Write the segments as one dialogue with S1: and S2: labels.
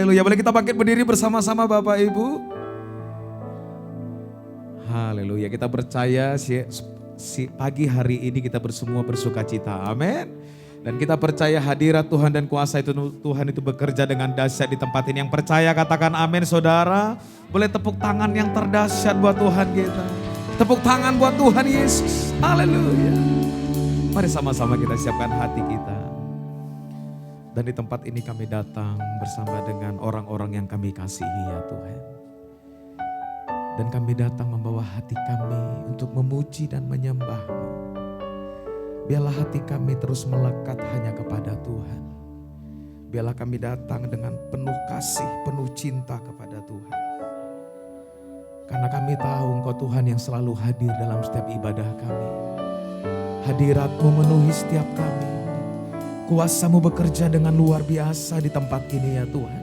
S1: Haleluya, boleh kita bangkit berdiri bersama-sama Bapak Ibu. Haleluya, kita percaya si pagi hari ini kita semua bersuka cita, amin. Dan kita percaya hadirat Tuhan dan kuasa Tuhan itu bekerja dengan dahsyat di tempat ini. Yang percaya katakan amin saudara. Boleh tepuk tangan yang terdahsyat buat Tuhan kita. Tepuk tangan buat Tuhan Yesus, haleluya. Mari sama-sama kita siapkan hati kita. Dan di tempat ini kami datang bersama dengan orang-orang yang kami kasihi ya Tuhan. Dan kami datang membawa hati kami untuk memuji dan menyembah-Mu. Biarlah hati kami terus melekat hanya kepada Tuhan. Biarlah kami datang dengan penuh kasih, penuh cinta kepada Tuhan. Karena kami tahu Engkau Tuhan yang selalu hadir dalam setiap ibadah kami. Hadirat-Mu memenuhi setiap kami. Kuasa-Mu bekerja dengan luar biasa di tempat ini ya Tuhan.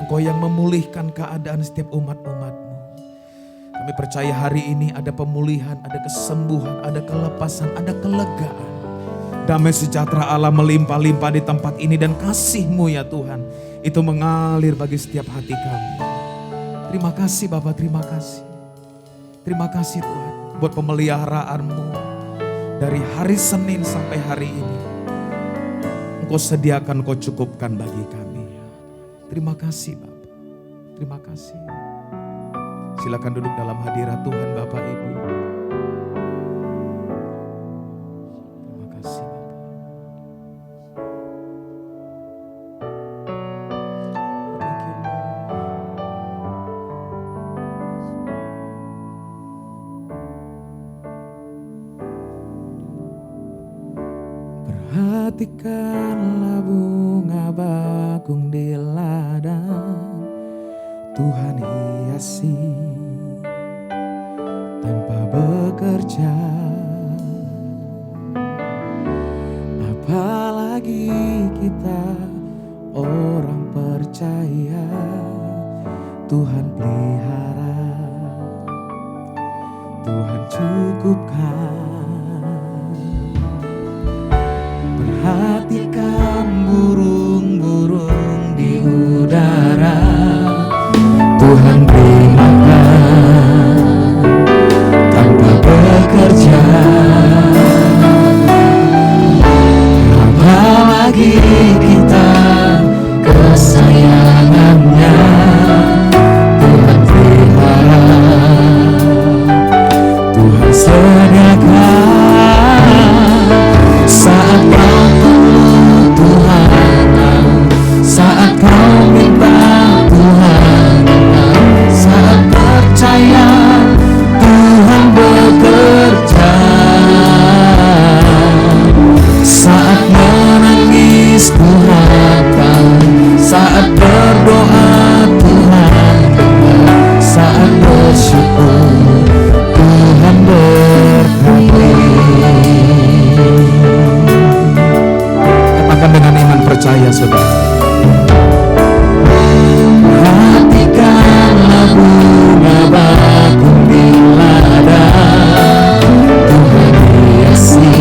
S1: Engkau yang memulihkan keadaan setiap umat-umat-Mu. Kami percaya hari ini ada pemulihan, ada kesembuhan, ada kelepasan, ada kelegaan. Damai sejahtera Allah melimpah-limpah di tempat ini dan kasih-Mu ya Tuhan. Itu mengalir bagi setiap hati kami. Terima kasih Bapak, terima kasih. Terima kasih Tuhan buat pemeliharaan-Mu dari hari Senin sampai hari ini. Engkau sediakan, Engkau cukupkan bagi kami. Terima kasih Bapak. Terima kasih. Silakan duduk dalam hadirat Tuhan Bapak Ibu. Terima kasih Bapak. Thank you Lord. Perhatikanlah bunga bakung di ladang, Tuhan hiasi tanpa bekerja. Apalagi kita orang percaya, Tuhan pelihara, Tuhan cukupkan. Perhatikan burung-burung di udara, Tuhan beri makan tanpa bekerja. Apalagi kita kesayangannya, Tuhan pelihara, Tuhan sediakan. Saat kau perlu Tuhan, saat kau minta Tuhan, saat percaya Tuhan bekerja, saat menangis Tuhan, saat berdoa Tuhan dengar, saat bersyukur Tuhan berkati. Katakan dengan iman percaya saudara. Perhatikanlah bunga bakung di ladang, Tuhan hiasi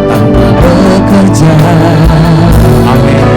S1: tanpa bekerja. Amin.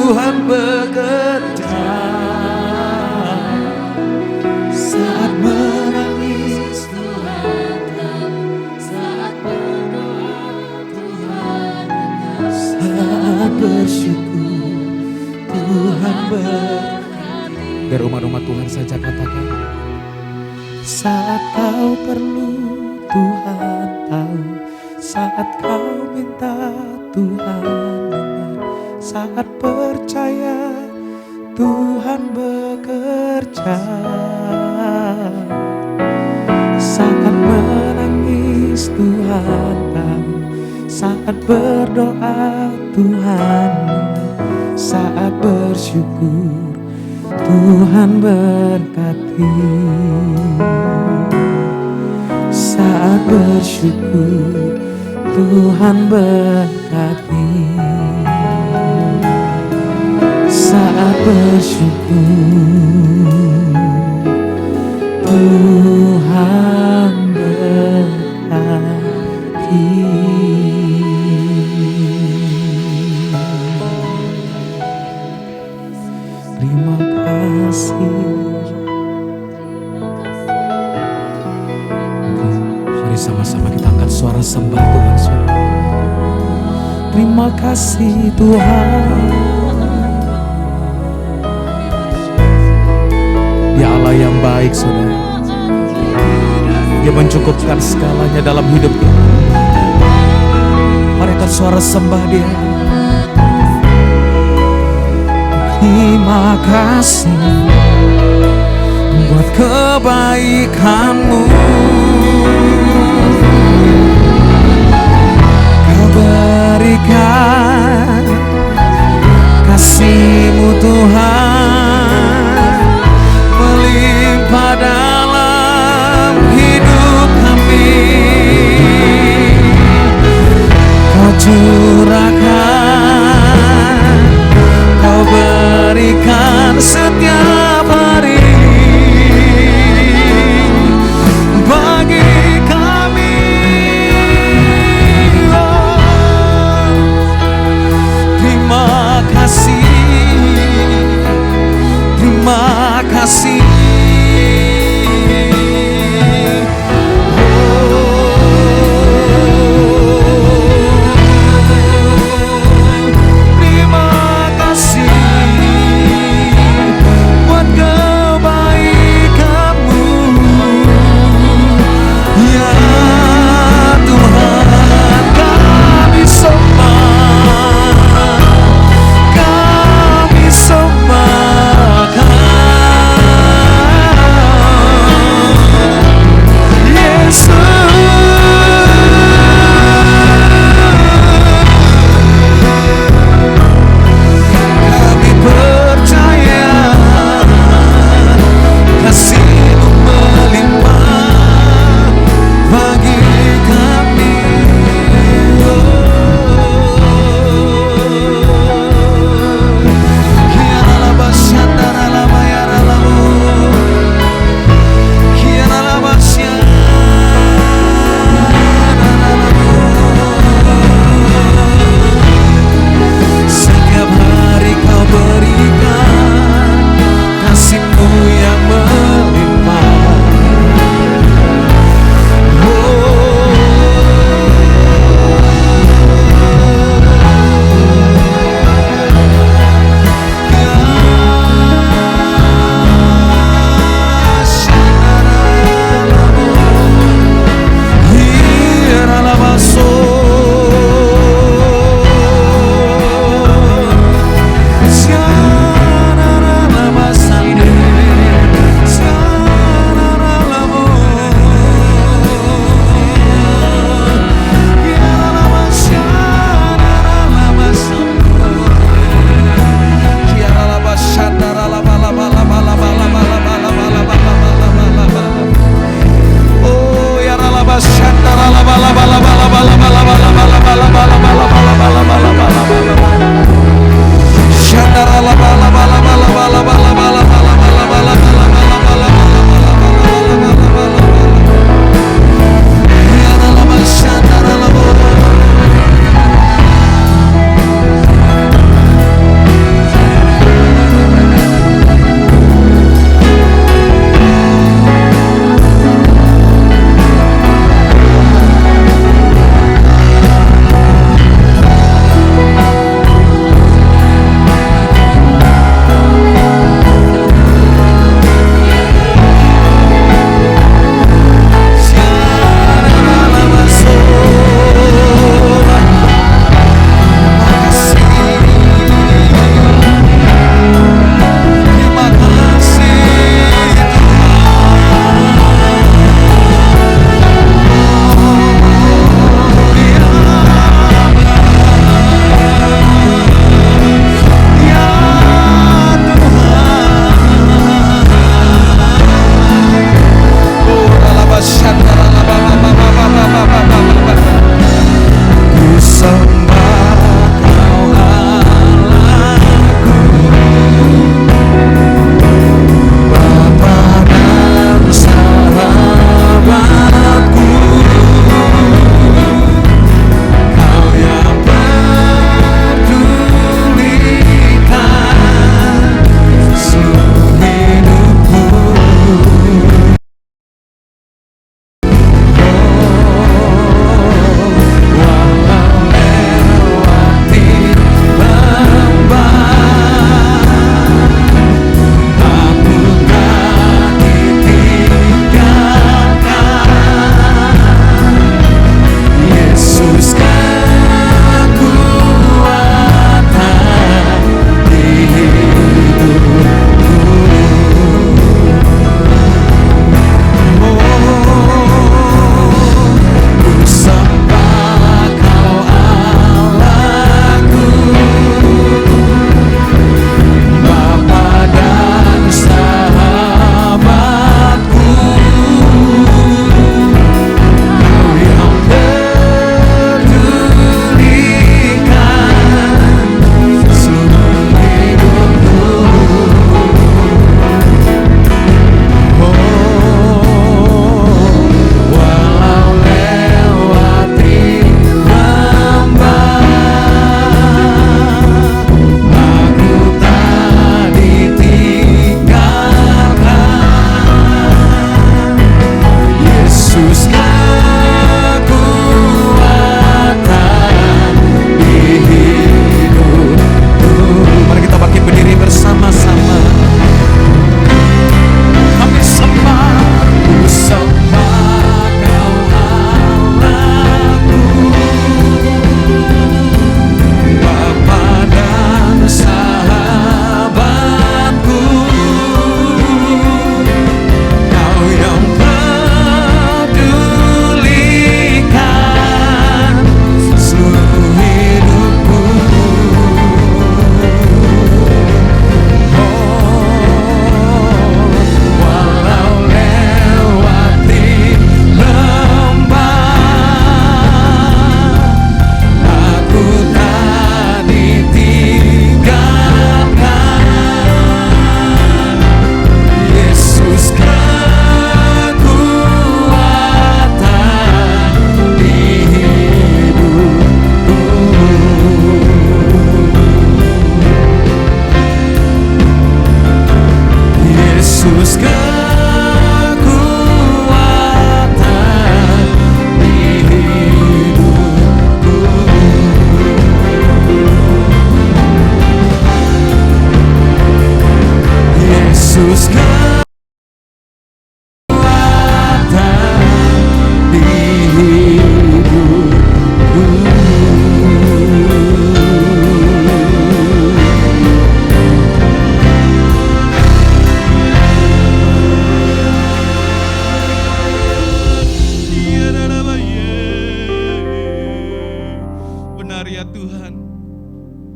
S1: Tuhan bekerja. Saat menangis Tuhan tahu, saat berdoa Tuhan dengar, saat bersyukur Tuhan berkati. Biar umat-umat Tuhan saja katakan. Saat kau perlu Tuhan tahu, saat kau minta Tuhan dengar, saat percaya Tuhan bekerja. Saat menangis Tuhan tahu, saat berdoa Tuhan dengar, saat bersyukur Tuhan berkati. Saat bersyukur Tuhan berkati. Saat bersyukur Tuhan berkati. Terima kasih. Mari sama-sama kita angkat suara sembah Tuhan, saudara. Terima kasih Tuhan. Dia Allah yang baik, saudara. Dia mencukupkan segalanya dalam hidup kita. Mari angkat suara sembah Dia. Terima kasih buat kebaikan-Mu. Kau berikan kasih-Mu Tuhan melimpah dalam hidup kami. Kau curahkan, Kau berikan setiap hari bagi kami.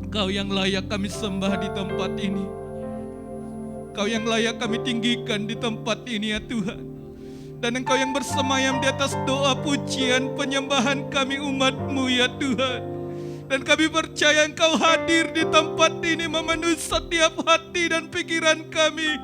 S2: Engkau yang layak kami sembah di tempat ini. Engkau yang layak kami tinggikan di tempat ini ya Tuhan. Dan Engkau yang bersemayam di atas doa pujian penyembahan kami umat-Mu ya Tuhan. Dan kami percaya Engkau hadir di tempat ini memenuhi setiap hati dan pikiran kami.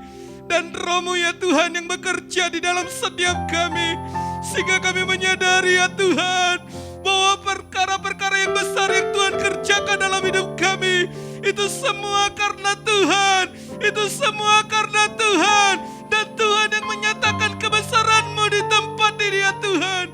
S2: Dan Roh-Mu ya Tuhan yang bekerja di dalam setiap kami. Sehingga kami menyadari ya Tuhan bahwa perkara-perkara yang besar yang Tuhan kerjakan dalam hidup kami itu semua karena Tuhan. Itu semua karena Tuhan. Dan Tuhan yang menyatakan kebesaran-Mu di tempat ini ya Tuhan.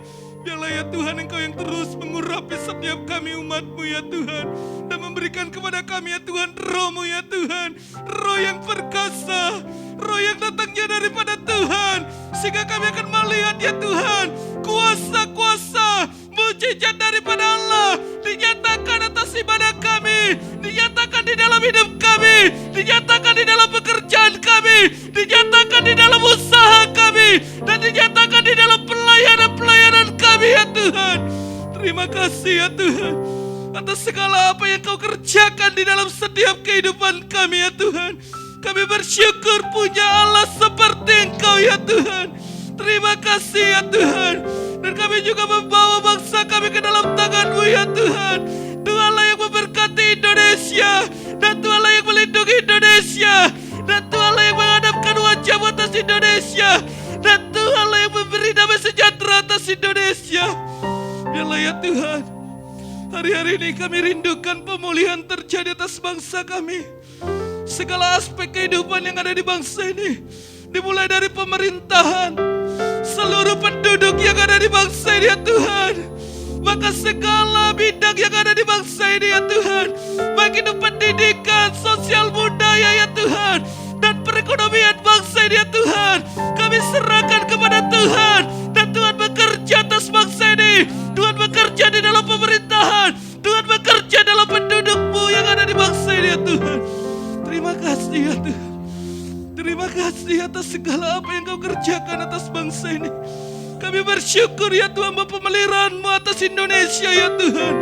S2: Biarlah ya Tuhan Engkau yang terus mengurapi setiap kami umat-Mu ya Tuhan. Dan memberikan kepada kami ya Tuhan Roh-Mu ya Tuhan. Roh yang perkasa, Roh yang datangnya daripada Tuhan. Sehingga kami akan melihat ya Tuhan kuasa-kuasa mujizat daripada Allah dinyatakan atas ibadah kami, dinyatakan di dalam hidup kami, dinyatakan di dalam pekerjaan kami, dinyatakan di dalam usaha kami, dan dinyatakan di dalam pelayanan kami ya Tuhan. Terima kasih ya Tuhan atas segala apa yang Kau kerjakan di dalam setiap kehidupan kami ya Tuhan. Kami bersyukur punya Allah seperti Engkau ya Tuhan. Terima kasih ya Tuhan. Dan kami juga membawa bangsa kami ke dalam tangan-Mu ya Tuhan. Tuhanlah yang memberkati Indonesia. Dan Tuhanlah yang melindungi Indonesia. Dan Tuhanlah yang menghadapkan wajah-Mu atas Indonesia. Dan Tuhanlah yang memberi damai sejahtera atas Indonesia. Biarlah ya Tuhan, hari-hari ini kami rindukan pemulihan terjadi atas bangsa kami. Segala aspek kehidupan yang ada di bangsa ini, dimulai dari pemerintahan, seluruh penduduk yang ada di bangsa ini ya Tuhan. Maka segala bidang yang ada di bangsa ini ya Tuhan, baik itu pendidikan, sosial budaya ya Tuhan, dan perekonomian bangsa ini ya Tuhan, kami serahkan kepada Tuhan. Dan Tuhan bekerja atas bangsa ini. Tuhan bekerja di dalam pemerintahan. Tuhan bekerja dalam penduduk-Mu yang ada di bangsa ini ya Tuhan. Terima kasih ya Tuhan. Terima kasih atas segala apa yang Kau kerjakan atas bangsa ini. Kami bersyukur ya Tuhan buat pemeliharaan-Mu atas Indonesia ya Tuhan.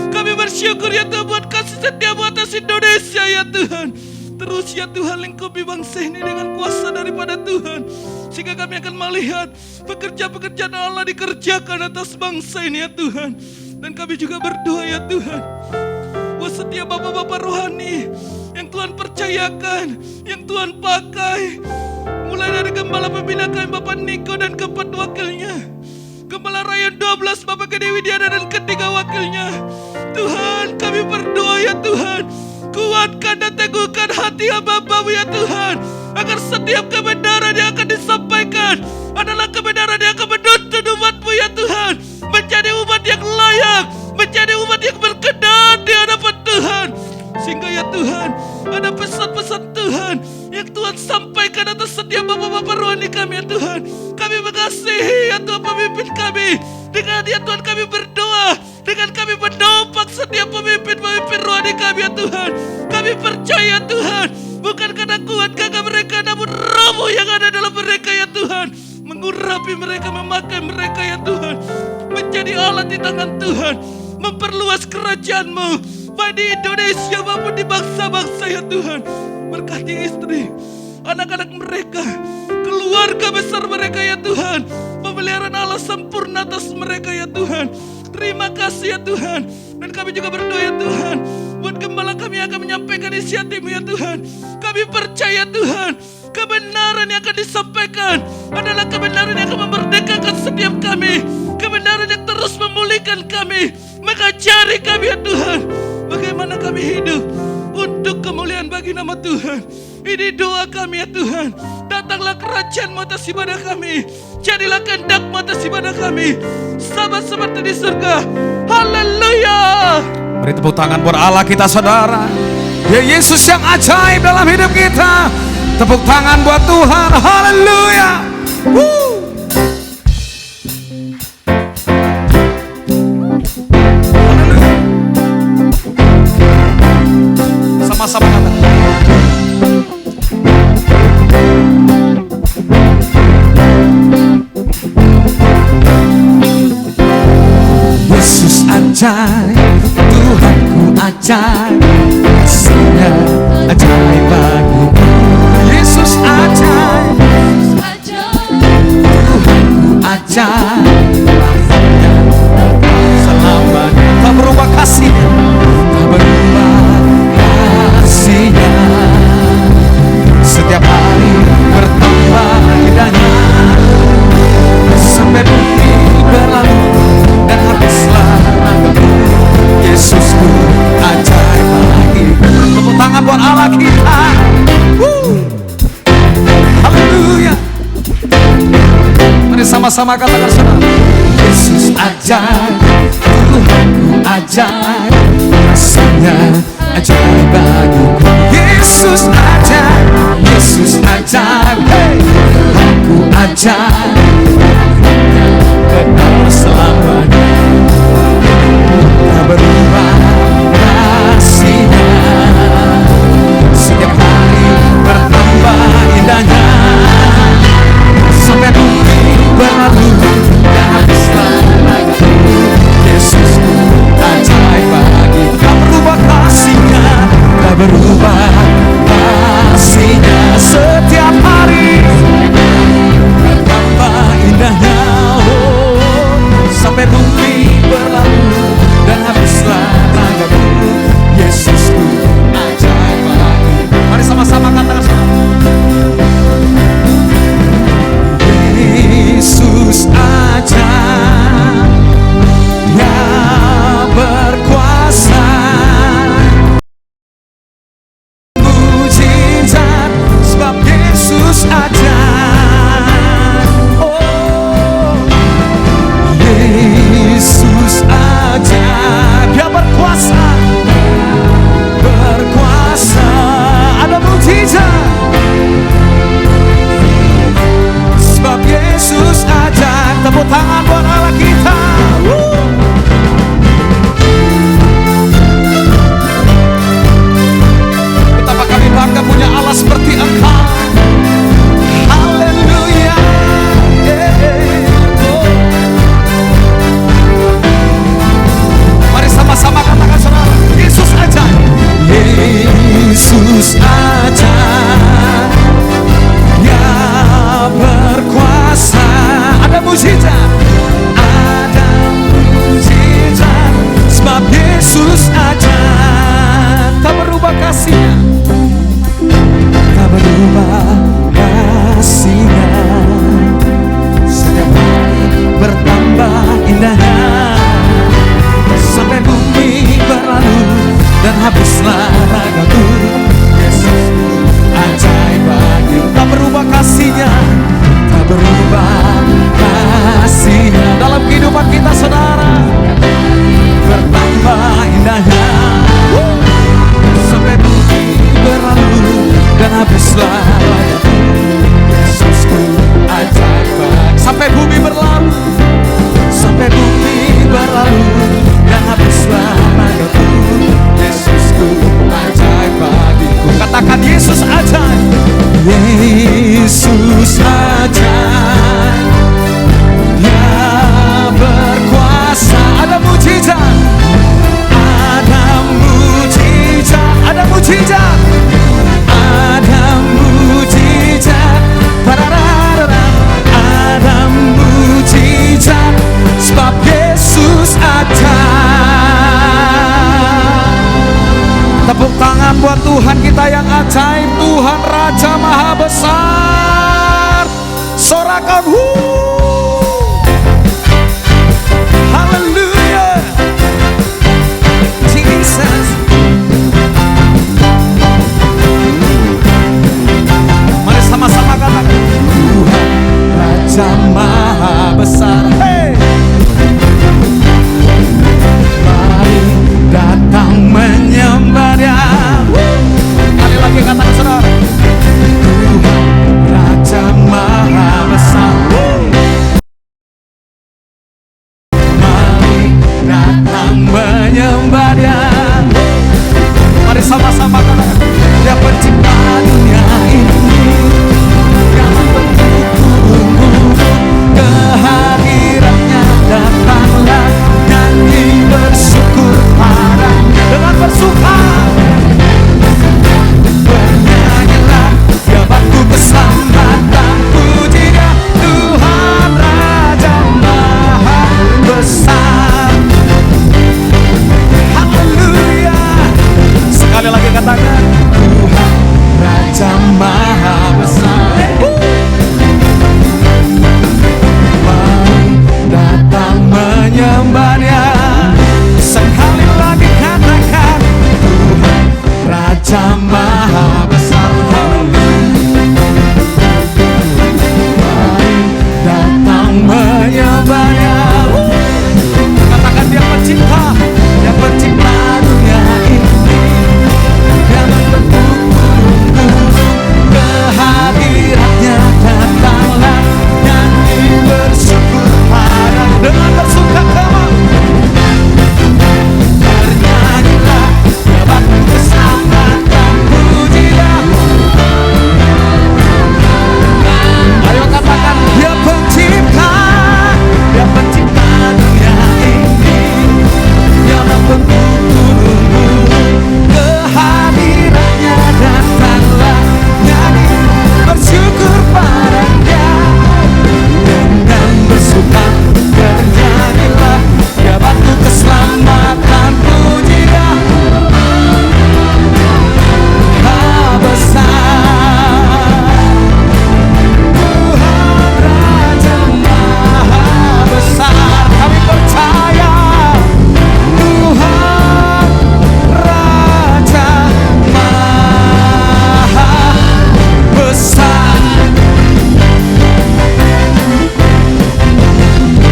S2: Kami bersyukur ya Tuhan buat kasih setia-Mu atas Indonesia ya Tuhan. Terus ya Tuhan lengkapi bangsa ini dengan kuasa daripada Tuhan. Sehingga kami akan melihat pekerjaan-pekerjaan Allah dikerjakan atas bangsa ini ya Tuhan. Dan kami juga berdoa ya Tuhan, buat setiap bapak-bapak rohani yang Tuhan percayakan, yang Tuhan pakai, mulai dari Gembala Pembina kami Bapak Niko dan keempat wakilnya, Gembala Rayon 12 Bapak Gede Widiana dan ketiga wakilnya. Tuhan kami berdoa ya Tuhan, kuatkan dan teguhkan hati hamba-Mu ya Tuhan, agar setiap kebenaran yang akan disampaikan adalah kebenaran yang akan menuntun umat-Mu ya Tuhan, menjadi umat yang layak, menjadi umat yang berkenan di hadapan Tuhan. Sehingga ya Tuhan, ada pesan-pesan Tuhan yang Tuhan sampaikan atas setiap bapak-bapak rohani kami ya Tuhan. Kami mengasihi ya Tuhan pemimpin kami. Dengan ya Tuhan kami berdoa, dengan kami menopang setiap pemimpin-pemimpin rohani kami ya Tuhan. Kami percaya Tuhan, bukan karena kuat gagah mereka, namun Roh-Mu yang ada dalam mereka ya Tuhan, mengurapi mereka, memakai mereka ya Tuhan, menjadi alat di tangan Tuhan, memperluas kerajaan-Mu baik di Indonesia maupun di bangsa-bangsa ya Tuhan. Berkati istri, anak-anak mereka, keluarga besar mereka ya Tuhan. Pemeliharaan Allah sempurna atas mereka ya Tuhan. Terima kasih ya Tuhan. Dan kami juga berdoa ya Tuhan, buat gembala kami akan menyampaikan isi hati-Mu ya Tuhan. Kami percaya Tuhan, kebenaran yang akan disampaikan adalah kebenaran yang akan memerdekakan setiap kami. Kebenaran yang terus memulihkan kami, mengajari kami ya Tuhan, bagaimana kami hidup untuk kemuliaan bagi nama Tuhan. Ini doa kami ya Tuhan. Datanglah kerajaan-Mu atas ibadah kami. Jadilah kehendak-Mu atas ibadah kami, sama seperti di surga. Haleluya.
S1: Beri tepuk tangan buat Allah kita saudara. Ya Yesus yang ajaib dalam hidup kita. Tepuk tangan buat Tuhan. Haleluya. Sama-sama kata. Yesus ajaib, Tuhanku ajaib, ajaib, selamanya. Tak berubah kasih-Nya, tak berubah kasih-Nya. Setiap hari bertambah indahnya, sampai bumi berlalu dan habislah nagamu. Yesusku ajaib lagi. Tepuk tangan buat Allah kita. Haleluya. Mari sama-sama katakan saudara, Yesus ajaib, Tuhanku ajaib, kasih-Nya ajaib bagiku. Yesus ajaib, Yesus ajaib, hey, aku ajaib, kekal selamanya. Tak berubah kasih-Nya, setiap hari bertambah indahnya, sampai bumi berlalu dan habislah nagamu. Yesusku ajaib bagi. Tak berubah kasih-Nya, tak berubah kasih-Nya. Setiap hari bertambah indahnya, sampai bumi berlalu dan habislah nagamu. Yesusku ajaib bagi. Mari sama-sama katakan saudara, Yesus ajaib, Dia berkuasa, mujizat, sebab Yesus ajaib. Oh, Yesus ajaib, Dia berkuasa, berkuasa, ada mujizat, sebab Yesus ajaib. Tepuk tangan buat Allah kita. Betapa kami bangga punya Allah seperti Engkau. Haleluya. Oh. Mari sama-sama katakan saudara, Yesus ajaib, Yesus ajaib, Dia berkuasa, ada mujizat, ada mujizat, sebab Yesus ajaib. Tak berubah kasih-Nya, tak berubah kasih-Nya, setiap hari bertambah indahnya, sampai bumi berlalu dan habislah nagamu. Yesusku ajaib bagi. Tak berubah kasih-Nya, tak berubah kasih-Nya dalam kehidupan kita saudara. Bertambah indahnya, sampai bumi berlalu dan habislah nagamu. Yesusku ajaib bagi. Sampai bumi berlalu, sampai bumi berlalu dan habislah nagamu. Yesusku ajaib bagiku. Katakan Yesus ajaib, Yesus ajaib, Dia berkuasa, ada mujizat, ada mujizat, ada mujizat, ada mujizat, ada mujizat, sebab Yesus ajaib. Tepuk tangan buat Tuhan kita yang ajaib, Tuhan Raja Maha Besar. Sorakan haleluya, Jesus. Mari sama-sama katakan, Tuhan Raja Maha Besar. Hey, mari datang menyembah Dia. Kali lagi katakan saudara, Tuhan Raja Maha Besar. Sekali lagi katakan, Tuhan Raja Maha Besar. Datang menyembahnya. Sekali lagi katakan, Tuhan Raja Maha Besar. Datang menyembahnya. Katakan dia pencipta, dia pencipta dunia ini, yang menunggu kehadirannya. Datanglah nyanyi bersyukur pada dengan bersuka cita. Bernyanyilah, ya batu keselamatan pujilah. Ayo katakan, dia pencipta, dia pencipta dunia ini, yang menunggu kehadirannya. Datanglah nyanyi bersyukur padanya, dengan bersuka bernyanyilah, ya batu keselamatan pujilah. Maha besar Tuhan Raja Maha Besar. Kami percaya Tuhan Raja Maha Besar.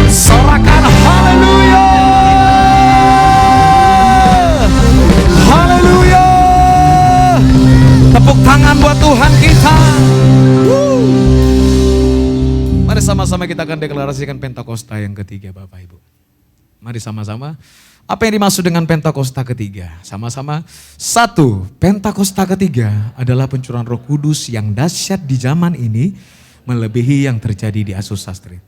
S1: Sorakan haleluya, haleluya. Tepuk tangan buat Tuhan kita. Mari sama-sama kita akan deklarasikan Pentakosta yang ketiga, Bapak Ibu. Mari sama-sama. Apa yang dimaksud dengan Pentakosta ketiga? Sama-sama. 1. Pentakosta ketiga adalah pencurahan Roh Kudus yang dahsyat di zaman ini, melebihi yang terjadi di Azusa Street.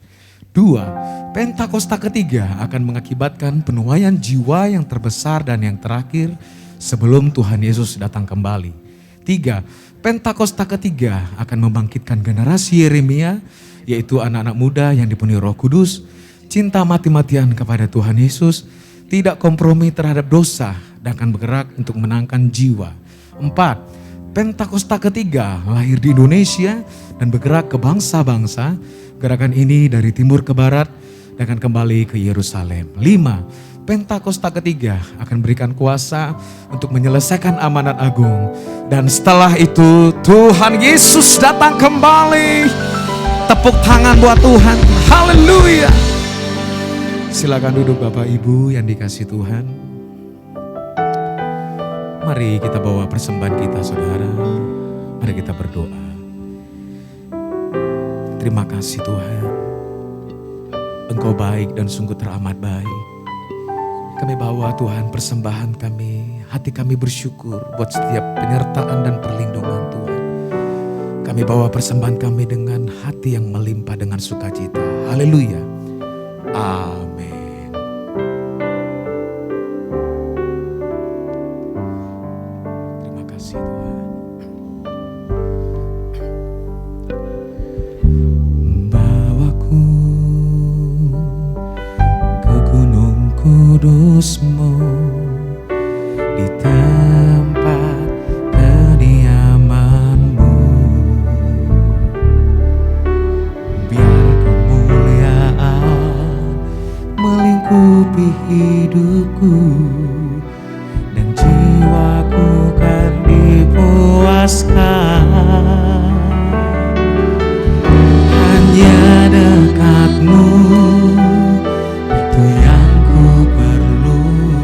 S1: 2. Pentakosta ketiga akan mengakibatkan penuaian jiwa yang terbesar dan yang terakhir sebelum Tuhan Yesus datang kembali. 3. Pentakosta ketiga akan membangkitkan generasi Yeremia, yaitu anak-anak muda yang dipenuhi Roh Kudus, cinta mati-matian kepada Tuhan Yesus, tidak kompromi terhadap dosa, dan akan bergerak untuk menangkan jiwa. 4. Pentakosta ketiga lahir di Indonesia dan bergerak ke bangsa-bangsa. Gerakan ini dari timur ke barat dan akan kembali ke Yerusalem. 5. Pentakosta ketiga akan berikan kuasa untuk menyelesaikan amanat agung. Dan setelah itu Tuhan Yesus datang kembali. Tepuk tangan buat Tuhan. Haleluya. Silakan duduk Bapak Ibu yang dikasih Tuhan. Mari kita bawa persembahan kita, saudara. Mari kita berdoa. Terima kasih Tuhan. Engkau baik dan sungguh teramat baik. Kami bawa Tuhan persembahan kami. Hati kami bersyukur buat setiap penyertaan dan perlindungan Tuhan. Kami bawa persembahan kami dengan hati yang melimpah dengan sukacita. Haleluya. Amin. Terima kasih Tuhan. Bawaku ke Gunung Kudus-Mu, di tempat kediaman-Mu. Biar kemuliaan melingkupi hidupku, dan jiwaku kan dipuaskan. Hanya dekat-Mu, itu yang ku perlukan.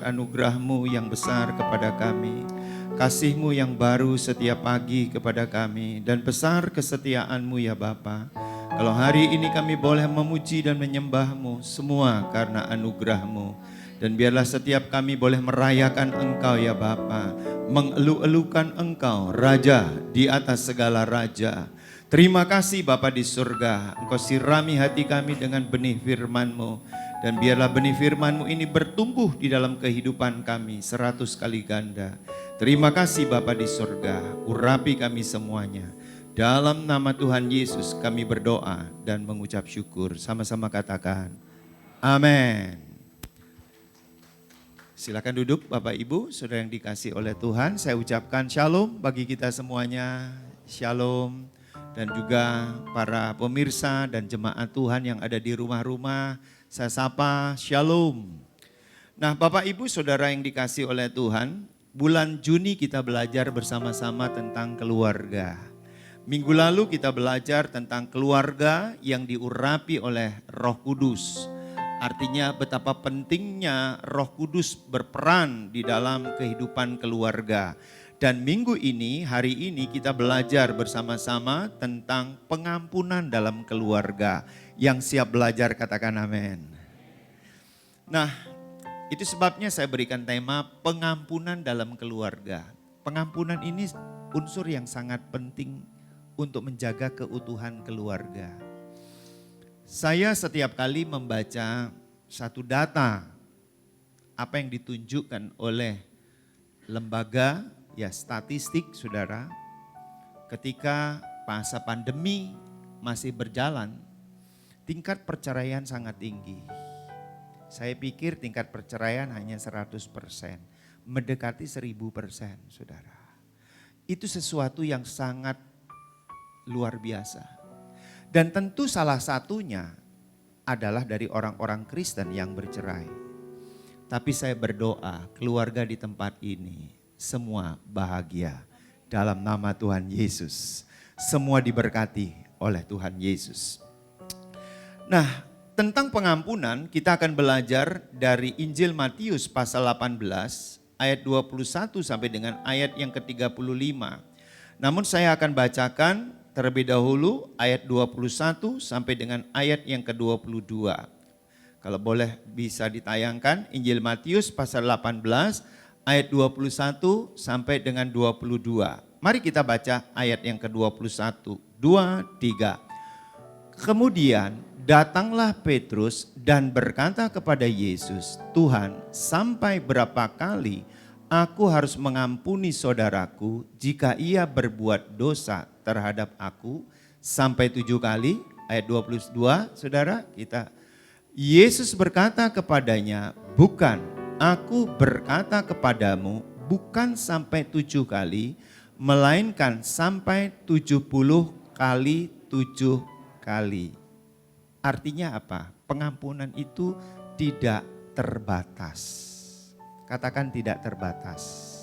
S3: anugerah-Mu yang besar kepada kami. Kasih-Mu yang baru setiap pagi kepada kami. Dan besar kesetiaan-Mu ya Bapa. Kalau hari ini kami boleh memuji dan menyembah-Mu, semua karena anugerah-Mu. Dan biarlah setiap kami boleh merayakan Engkau ya Bapa, mengelu-elukan Engkau, Raja di atas segala raja. Terima kasih Bapa di surga, Engkau sirami hati kami dengan benih firman-Mu. Dan biarlah benih firman-Mu ini bertumbuh di dalam kehidupan kami 100 kali ganda. Terima kasih Bapa di surga, urapi kami semuanya. Dalam nama Tuhan Yesus kami berdoa dan mengucap syukur. Sama-sama katakan, amin. Silakan duduk Bapak Ibu, saudara yang dikasih oleh Tuhan. Saya ucapkan shalom bagi kita semuanya, shalom. Dan juga para pemirsa dan jemaat Tuhan yang ada di rumah-rumah, saya sapa shalom. Nah Bapak Ibu saudara yang dikasih oleh Tuhan, bulan Juni kita belajar bersama-sama tentang keluarga. Minggu lalu kita belajar tentang keluarga yang diurapi oleh Roh Kudus. Artinya betapa pentingnya Roh Kudus berperan di dalam kehidupan keluarga. Dan minggu ini, hari ini kita belajar bersama-sama tentang pengampunan dalam keluarga. Yang siap belajar katakan amin. Nah, itu sebabnya saya berikan tema pengampunan dalam keluarga. Pengampunan ini unsur yang sangat penting untuk menjaga keutuhan keluarga. Saya setiap kali membaca satu data apa yang ditunjukkan oleh lembaga ya statistik saudara, ketika masa pandemi masih berjalan, tingkat perceraian sangat tinggi. Saya pikir tingkat perceraian hanya 100%, mendekati 1000% saudara. Itu sesuatu yang sangat luar biasa. Dan tentu salah satunya adalah dari orang-orang Kristen yang bercerai. Tapi saya berdoa keluarga di tempat ini semua bahagia dalam nama Tuhan Yesus. Semua diberkati oleh Tuhan Yesus. Nah, tentang pengampunan kita akan belajar dari Injil Matius pasal 18 ayat 21 sampai dengan ayat yang ke-35. Namun saya akan bacakan terlebih dahulu ayat 21 sampai dengan ayat yang ke-22. Kalau boleh bisa ditayangkan Injil Matius pasal 18 ayat 21 sampai dengan 22. Mari kita baca ayat yang ke-21. 2, 3. Kemudian datanglah Petrus dan berkata kepada Yesus, Tuhan, sampai berapa kali aku harus mengampuni saudaraku jika ia berbuat dosa terhadap aku? Sampai 7 kali, ayat 22 saudara kita. Yesus berkata kepadanya, bukan, aku berkata kepadamu bukan sampai 7 kali, melainkan sampai 70 kali 7 kali. Artinya apa? Pengampunan itu tidak terbatas. Katakan tidak terbatas.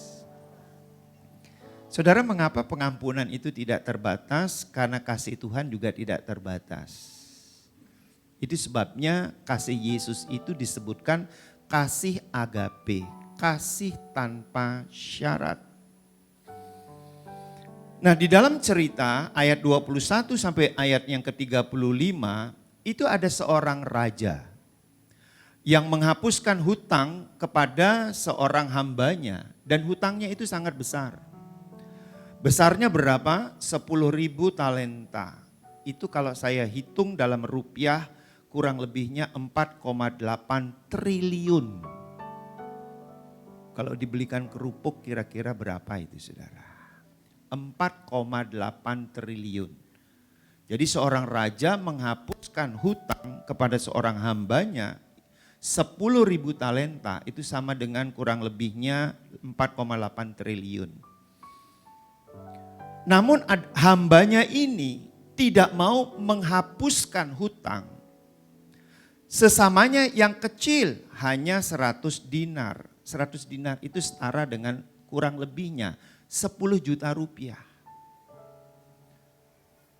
S3: Saudara, mengapa pengampunan itu tidak terbatas? Karena kasih Tuhan juga tidak terbatas. Itu sebabnya kasih Yesus itu disebutkan kasih agape, kasih tanpa syarat. Nah, di dalam cerita ayat 21 sampai ayat yang ke-35 itu ada seorang raja yang menghapuskan hutang kepada seorang hambanya dan hutangnya itu sangat besar. Besarnya berapa? 10.000 talenta. Itu kalau saya hitung dalam rupiah kurang lebihnya 4,8 triliun. Kalau dibelikan kerupuk kira-kira berapa itu saudara? 4,8 triliun. Jadi seorang raja menghapuskan hutang kepada seorang hambanya 10.000 talenta, itu sama dengan kurang lebihnya 4,8 triliun. Namun hambanya ini tidak mau menghapuskan hutang. Sesamanya yang kecil hanya 100 dinar. 100 dinar itu setara dengan kurang lebihnya 10 juta rupiah.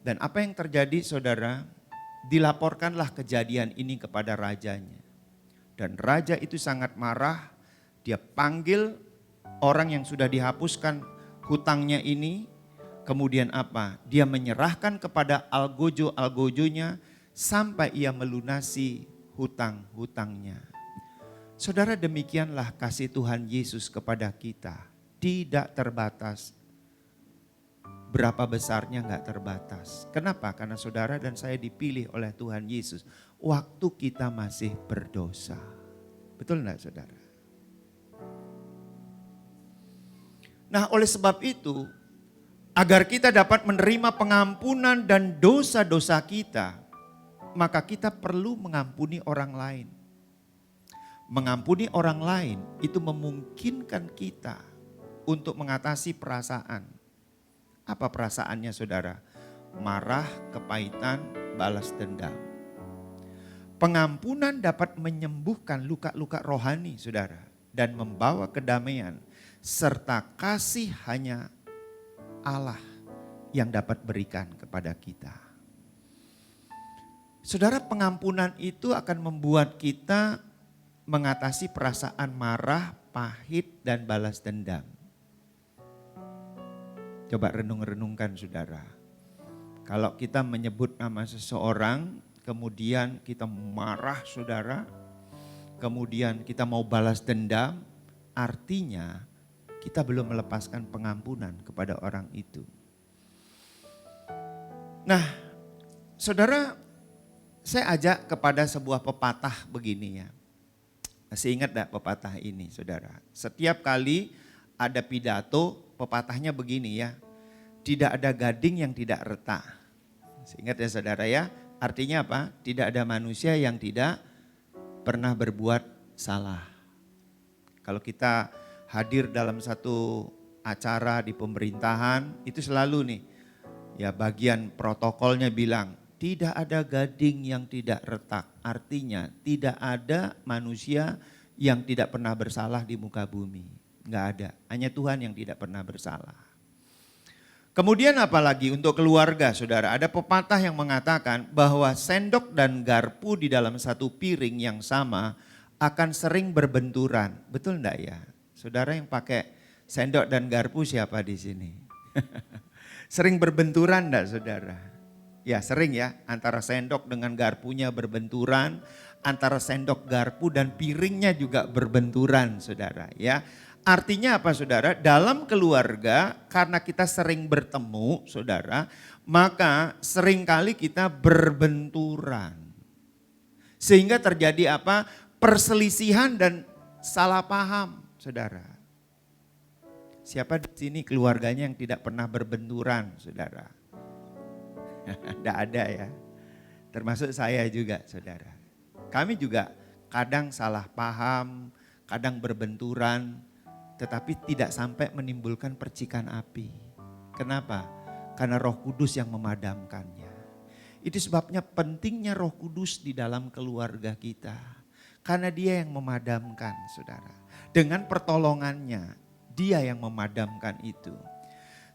S3: Dan apa yang terjadi saudara? Dilaporkanlah kejadian ini kepada rajanya. Dan raja itu sangat marah. Dia panggil orang yang sudah dihapuskan hutangnya ini, kemudian apa? Dia menyerahkan kepada algojo-algojonya sampai ia melunasi hutang-hutangnya. Saudara, demikianlah kasih Tuhan Yesus kepada kita. Tidak terbatas. Berapa besarnya enggak terbatas. Kenapa? Karena saudara dan saya dipilih oleh Tuhan Yesus waktu kita masih berdosa. Betul enggak saudara? Nah, oleh sebab itu, agar kita dapat menerima pengampunan dan dosa-dosa kita, maka kita perlu mengampuni orang lain. Mengampuni orang lain itu memungkinkan kita untuk mengatasi perasaan. Apa perasaannya saudara? Marah, kepahitan, balas dendam. Pengampunan dapat menyembuhkan luka-luka rohani saudara. Dan membawa kedamaian. Serta kasih hanya Allah yang dapat berikan kepada kita. Saudara, pengampunan itu akan membuat kita mengatasi perasaan marah, pahit, dan balas dendam. Coba renung-renungkan saudara. Kalau kita menyebut nama seseorang, kemudian kita marah saudara, kemudian kita mau balas dendam, artinya kita belum melepaskan pengampunan kepada orang itu. Nah, saudara, saya ajak kepada sebuah pepatah begini ya. Masih ingat gak pepatah ini saudara? Setiap kali ada pidato, pepatahnya begini ya. Tidak ada gading yang tidak retak. Masih ingat ya saudara ya? Artinya apa? Tidak ada manusia yang tidak pernah berbuat salah. Kalau kita hadir dalam satu acara di pemerintahan, itu selalu nih, ya bagian protokolnya bilang, tidak ada gading yang tidak retak. Artinya tidak ada manusia yang tidak pernah bersalah di muka bumi. Enggak ada, hanya Tuhan yang tidak pernah bersalah. Kemudian apalagi untuk keluarga saudara, ada pepatah yang mengatakan bahwa sendok dan garpu di dalam satu piring yang sama akan sering berbenturan. Betul enggak ya? Saudara yang pakai sendok dan garpu siapa di sini? Sering berbenturan enggak saudara? Ya sering ya, antara sendok dengan garpunya berbenturan, antara sendok garpu dan piringnya juga berbenturan saudara ya. Artinya apa saudara? Dalam keluarga karena kita sering bertemu saudara, maka seringkali kita berbenturan. Sehingga terjadi apa? Perselisihan dan salah paham saudara. Siapa di sini keluarganya yang tidak pernah berbenturan saudara? Tidak ada ya, termasuk saya juga saudara. Kami juga kadang salah paham, kadang berbenturan, tetapi tidak sampai menimbulkan percikan api. Kenapa? Karena Roh Kudus yang memadamkannya. Itu sebabnya pentingnya Roh Kudus di dalam keluarga kita. Karena dia yang memadamkan saudara. Dengan pertolongannya, dia yang memadamkan itu.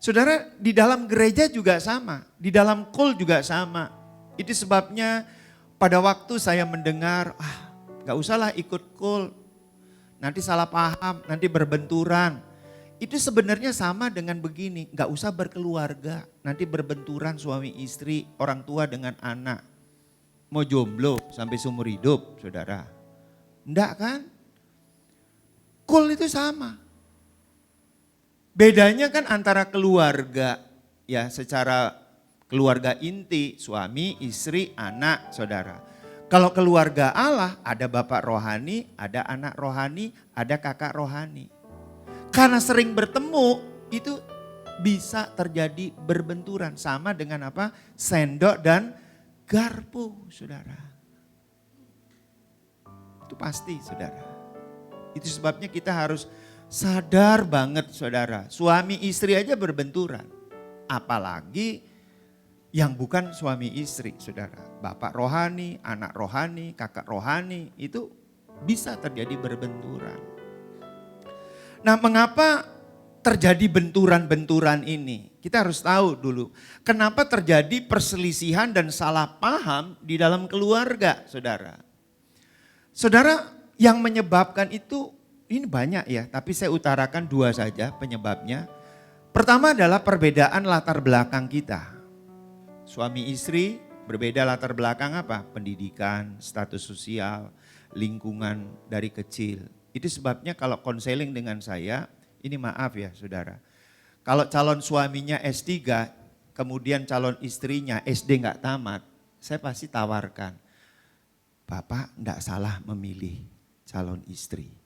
S3: Saudara, di dalam gereja juga sama, di dalam kul juga sama. Itu sebabnya pada waktu saya mendengar, gak usahlah ikut kul, nanti salah paham, nanti berbenturan. Itu sebenarnya sama dengan begini, gak usah berkeluarga, nanti berbenturan suami istri, orang tua dengan anak. Mau jomblo sampai seumur hidup saudara. Enggak kan? Kul itu sama. Bedanya kan antara keluarga ya secara keluarga inti, suami, istri, anak, saudara. Kalau keluarga Allah ada bapak rohani, ada anak rohani, ada kakak rohani. Karena sering bertemu itu bisa terjadi berbenturan sama dengan apa? Sendok dan garpu, saudara. Itu pasti, saudara. Itu sebabnya kita harus sadar banget saudara, suami istri aja berbenturan. Apalagi yang bukan suami istri saudara. Bapak rohani, anak rohani, kakak rohani itu bisa terjadi berbenturan. Nah mengapa terjadi benturan-benturan ini? Kita harus tahu dulu. Kenapa terjadi perselisihan dan salah paham di dalam keluarga saudara. Saudara yang menyebabkan itu Ini banyak ya, tapi saya utarakan 2 saja penyebabnya. Pertama adalah perbedaan latar belakang kita. Suami istri berbeda latar belakang apa? Pendidikan, status sosial, lingkungan dari kecil. Itu sebabnya kalau konseling dengan saya, ini maaf ya saudara. Kalau calon suaminya S3, kemudian calon istrinya SD nggak tamat, saya pasti tawarkan. Bapak nggak salah memilih calon istri.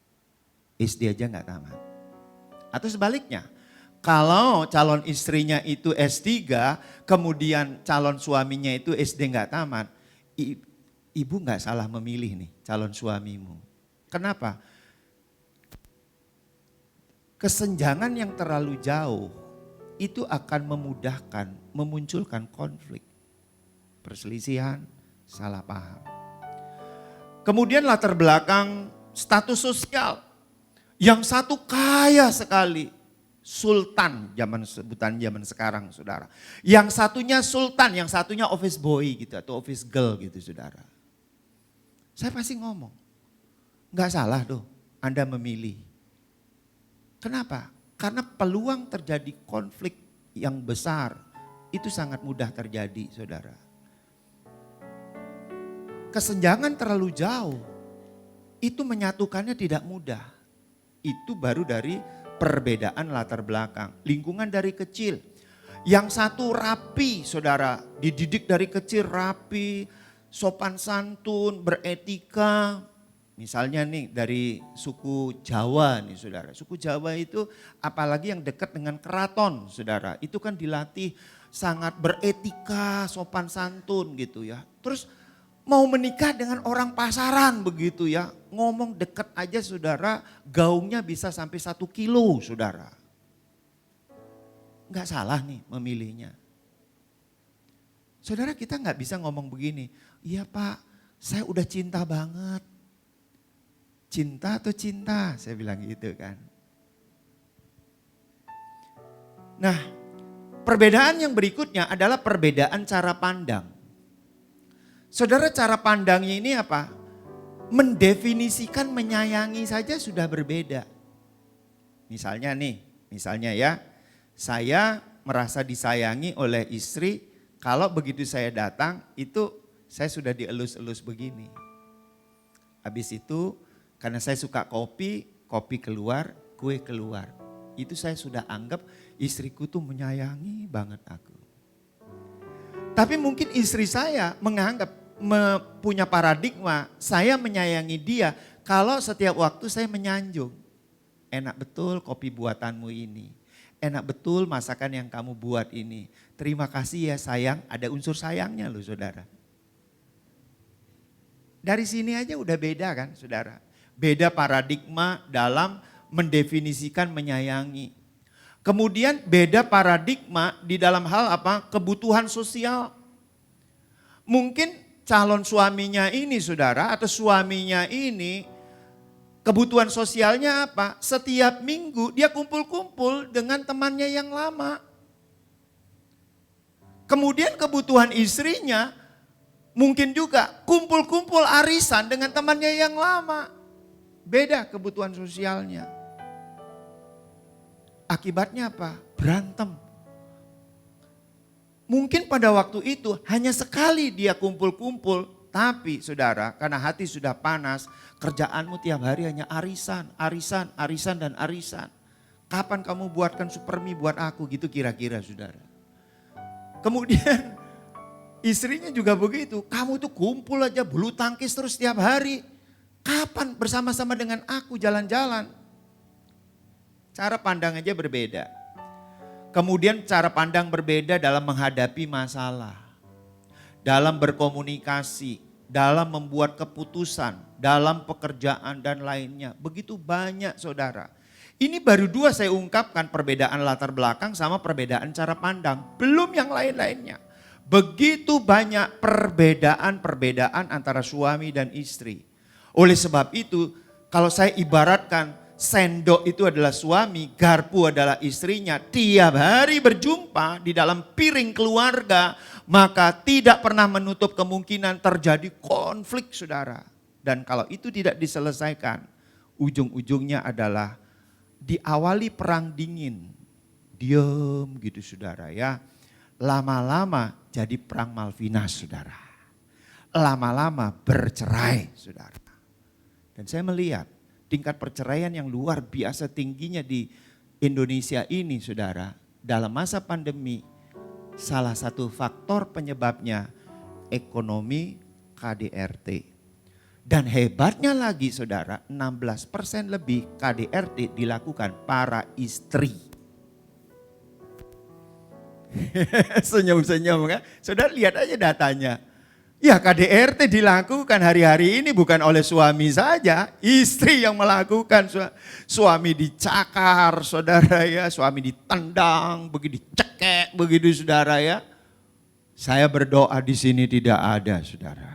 S3: SD aja nggak tamat. Atau sebaliknya, kalau calon istrinya itu S3, kemudian calon suaminya itu SD nggak tamat, ibu nggak salah memilih nih calon suamimu. Kenapa? Kesenjangan yang terlalu jauh itu akan memudahkan, memunculkan konflik, perselisihan, salah paham. Kemudian latar belakang status sosial. Yang satu kaya sekali, sultan sebutan zaman sekarang saudara. Yang satunya sultan, yang satunya office boy gitu atau office girl gitu saudara. Saya pasti ngomong, nggak salah tuh Anda memilih. Kenapa? Karena peluang terjadi konflik yang besar itu sangat mudah terjadi saudara. Kesenjangan terlalu jauh, itu menyatukannya tidak mudah. Itu baru dari perbedaan latar belakang. Lingkungan dari kecil. Yang satu rapi saudara, dididik dari kecil rapi, sopan santun, beretika. Misalnya nih dari suku Jawa nih saudara. Suku Jawa itu apalagi yang dekat dengan keraton saudara. Itu kan dilatih sangat beretika, sopan santun gitu ya. Terus mau menikah dengan orang pasaran begitu ya. Ngomong dekat aja saudara, gaungnya bisa sampai 1 kilo saudara. Enggak salah nih memilihnya. Saudara kita enggak bisa ngomong begini, iya Pak saya udah cinta banget. Cinta atau cinta? Saya bilang gitu kan. Nah perbedaan yang berikutnya adalah perbedaan cara pandang. Saudara cara pandangnya ini apa? Mendefinisikan menyayangi saja sudah berbeda. Misalnya ya, saya merasa disayangi oleh istri, kalau begitu saya datang itu saya sudah dielus-elus begini. Habis itu karena saya suka kopi keluar, kue keluar. Itu saya sudah anggap istriku tuh menyayangi banget aku. Tapi mungkin istri saya menganggap punya paradigma saya menyayangi dia kalau setiap waktu saya menyanjung. Enak betul kopi buatanmu ini. Enak betul masakan yang kamu buat ini. Terima kasih ya sayang, ada unsur sayangnya loh saudara. Dari sini aja udah beda kan saudara. Beda paradigma dalam mendefinisikan menyayangi. Kemudian beda paradigma di dalam hal apa? Kebutuhan sosial. Mungkin calon suaminya ini saudara atau suaminya ini kebutuhan sosialnya apa? Setiap minggu dia kumpul-kumpul dengan temannya yang lama. Kemudian kebutuhan istrinya mungkin juga kumpul-kumpul arisan dengan temannya yang lama. Beda kebutuhan sosialnya. Akibatnya apa? Berantem. Mungkin pada waktu itu hanya sekali dia kumpul-kumpul. Tapi saudara karena hati sudah panas. Kerjaanmu tiap hari hanya arisan, dan arisan. Kapan kamu buatkan supermi buat aku gitu kira-kira saudara. Kemudian istrinya juga begitu. Kamu tuh kumpul aja bulu tangkis terus tiap hari. Kapan bersama-sama dengan aku jalan-jalan? Cara pandang aja berbeda. Kemudian cara pandang berbeda dalam menghadapi masalah. Dalam berkomunikasi, dalam membuat keputusan, dalam pekerjaan dan lainnya. Begitu banyak saudara. Ini baru 2 saya ungkapkan perbedaan latar belakang sama perbedaan cara pandang. Belum yang lain-lainnya. Begitu banyak perbedaan antara suami dan istri. Oleh sebab itu kalau saya ibaratkan sendok itu adalah suami, garpu adalah istrinya. Tiap hari berjumpa di dalam piring keluarga, maka tidak pernah menutup kemungkinan terjadi konflik saudara. Dan kalau itu tidak diselesaikan, ujung-ujungnya adalah diawali perang dingin. Diam gitu saudara ya. Lama-lama jadi perang Malvinas saudara. Lama-lama bercerai saudara. Dan saya melihat tingkat perceraian yang luar biasa tingginya di Indonesia ini saudara. Dalam masa pandemi salah satu faktor penyebabnya ekonomi KDRT. Dan hebatnya lagi saudara, 16% lebih KDRT dilakukan para istri. Senyum-senyum kan. Saudara lihat aja datanya. Ya KDRT dilakukan hari-hari ini bukan oleh suami saja. Istri yang melakukan. Suami dicakar saudara ya. Suami ditendang, begitu dicekek begitu saudara ya. Saya berdoa di sini tidak ada saudara.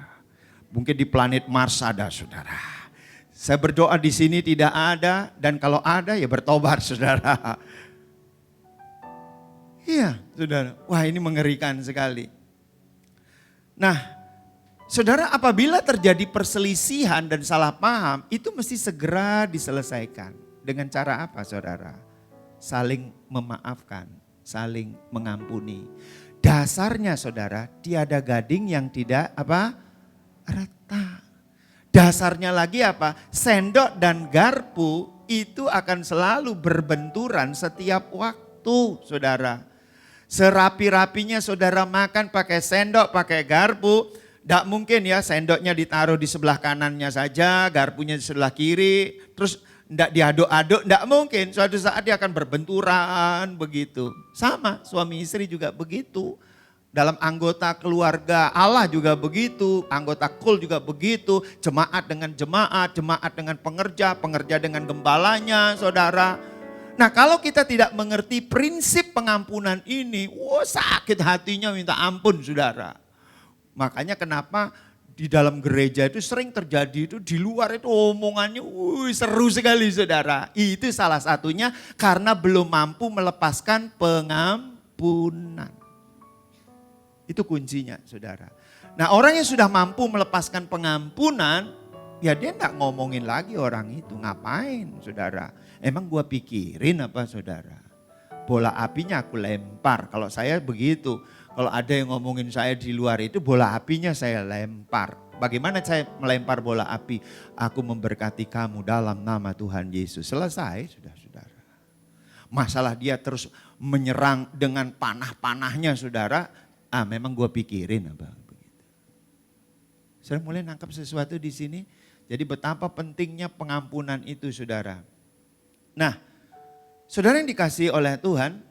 S3: Mungkin di planet Mars ada saudara. Saya berdoa di sini tidak ada. Dan kalau ada ya bertobat saudara. Iya, saudara. Wah, ini mengerikan sekali. Nah, saudara, apabila terjadi perselisihan dan salah paham, itu mesti segera diselesaikan. Dengan cara apa, saudara? Saling memaafkan, saling mengampuni. Dasarnya, saudara, tiada gading yang tidak rata. Dasarnya lagi apa? Sendok dan garpu itu akan selalu berbenturan setiap waktu, saudara. Serapi-rapinya saudara makan pakai sendok, pakai garpu. Tidak mungkin ya sendoknya ditaruh di sebelah kanannya saja, garpunya di sebelah kiri. Terus tidak diaduk-aduk, tidak mungkin. Suatu saat dia akan berbenturan begitu. Sama suami istri juga begitu. Dalam anggota keluarga Allah juga begitu. Anggota kul juga begitu. Jemaat dengan jemaat, jemaat dengan pengerja, pengerja dengan gembalanya saudara. Nah kalau kita tidak mengerti prinsip pengampunan ini, sakit hatinya minta ampun saudara. Makanya kenapa di dalam gereja itu sering terjadi itu di luar itu omongannya seru sekali saudara. Itu salah satunya karena belum mampu melepaskan pengampunan. Itu kuncinya saudara. Nah orang yang sudah mampu melepaskan pengampunan, ya dia enggak ngomongin lagi orang itu. Ngapain saudara? Emang gua pikirin apa saudara? Bola apinya aku lempar. Kalau saya begitu. Kalau ada yang ngomongin saya di luar itu bola apinya saya lempar. Bagaimana saya melempar bola api? Aku memberkati kamu dalam nama Tuhan Yesus. Selesai sudah saudara. Masalah dia terus menyerang dengan panah-panahnya saudara. Memang gua pikirin apa begitu. Saya mulai nangkap sesuatu di sini. Jadi betapa pentingnya pengampunan itu saudara. Nah, saudara yang dikasihi oleh Tuhan,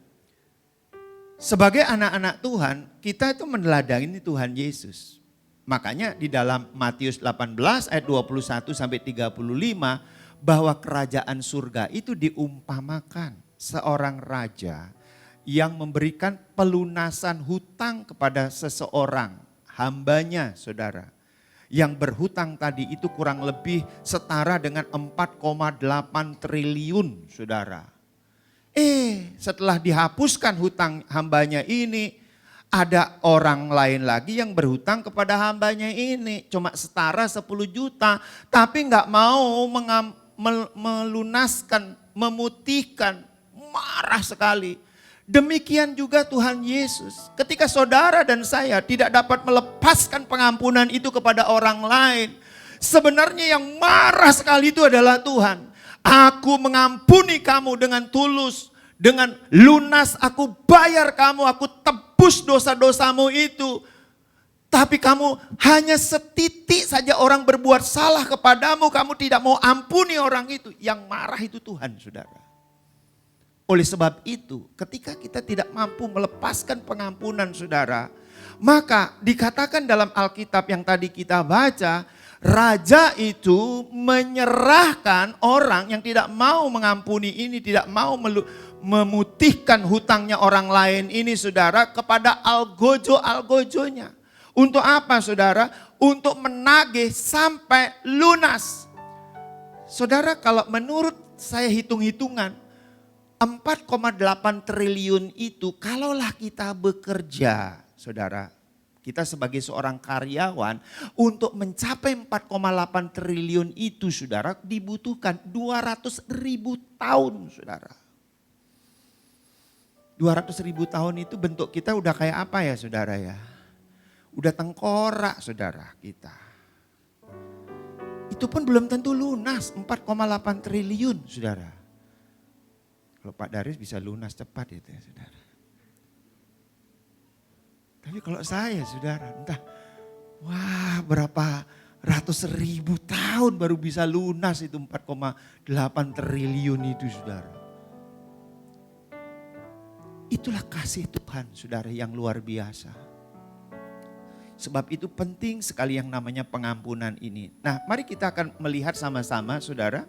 S3: sebagai anak-anak Tuhan, kita itu meneladani Tuhan Yesus. Makanya di dalam Matius 18 ayat 21 sampai 35, bahwa kerajaan surga itu diumpamakan seorang raja yang memberikan pelunasan hutang kepada seseorang, hambanya saudara. Yang berhutang tadi itu kurang lebih setara dengan 4,8 triliun saudara. Setelah dihapuskan hutang hambanya ini, ada orang lain lagi yang berhutang kepada hambanya ini. Cuma setara 10 juta, tapi enggak mau melunaskan, memutihkan, marah sekali. Demikian juga Tuhan Yesus. Ketika saudara dan saya tidak dapat melepaskan pengampunan itu kepada orang lain. Sebenarnya yang marah sekali itu adalah Tuhan. Aku mengampuni kamu dengan tulus. Dengan lunas aku bayar kamu. Aku tebus dosa-dosamu itu. Tapi kamu hanya setitik saja orang berbuat salah kepadamu. Kamu tidak mau ampuni orang itu. Yang marah itu Tuhan saudara. Oleh sebab itu, ketika kita tidak mampu melepaskan pengampunan saudara, maka dikatakan dalam Alkitab yang tadi kita baca, raja itu menyerahkan orang yang tidak mau mengampuni ini, tidak mau memutihkan hutangnya orang lain ini saudara kepada algojo-algojonya. Untuk apa saudara? Untuk menagih sampai lunas. Saudara kalau menurut saya hitung-hitungan, 4,8 triliun itu kalaulah kita bekerja, saudara. kita sebagai seorang karyawan, untuk mencapai 4,8 triliun itu saudara, dibutuhkan 200.000 tahun saudara. 200.000 tahun itu bentuk kita udah kayak apa ya saudara ya? Udah tengkorak saudara kita. Itu pun belum tentu lunas, 4,8 triliun saudara. Kalau Pak Darius bisa lunas cepat itu ya saudara. Tapi kalau saya saudara, entah wah berapa ratus ribu tahun baru bisa lunas itu 4,8 triliun itu saudara. Itulah kasih Tuhan saudara yang luar biasa. Sebab itu penting sekali yang namanya pengampunan ini. Nah mari kita akan melihat sama-sama saudara,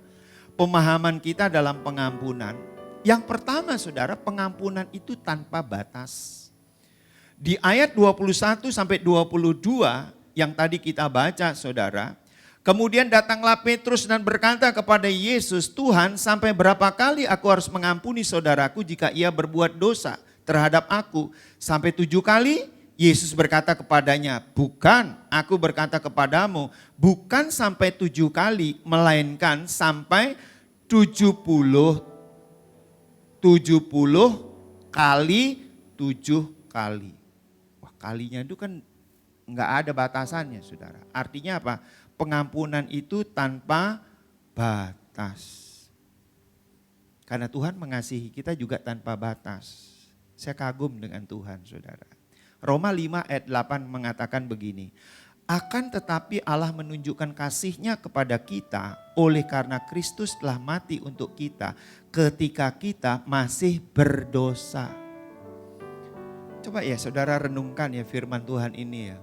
S3: pemahaman kita dalam pengampunan. Yang pertama saudara, pengampunan itu tanpa batas. Di ayat 21 sampai 22 yang tadi kita baca saudara. Kemudian datanglah Petrus dan berkata kepada Yesus, Tuhan sampai berapa kali aku harus mengampuni saudaraku jika ia berbuat dosa terhadap aku? Sampai 7 kali? Yesus berkata kepadanya, bukan, aku berkata kepadamu, bukan sampai 7 kali, melainkan sampai 70 kali 7 kali. Kalinya itu kan enggak ada batasannya saudara. Artinya apa? Pengampunan itu tanpa batas. Karena Tuhan mengasihi kita juga tanpa batas. Saya kagum dengan Tuhan saudara. Roma 5 ayat 8 mengatakan begini. Akan tetapi Allah menunjukkan kasih-Nya kepada kita oleh karena Kristus telah mati untuk kita ketika kita masih berdosa. Coba ya saudara renungkan ya firman Tuhan ini ya.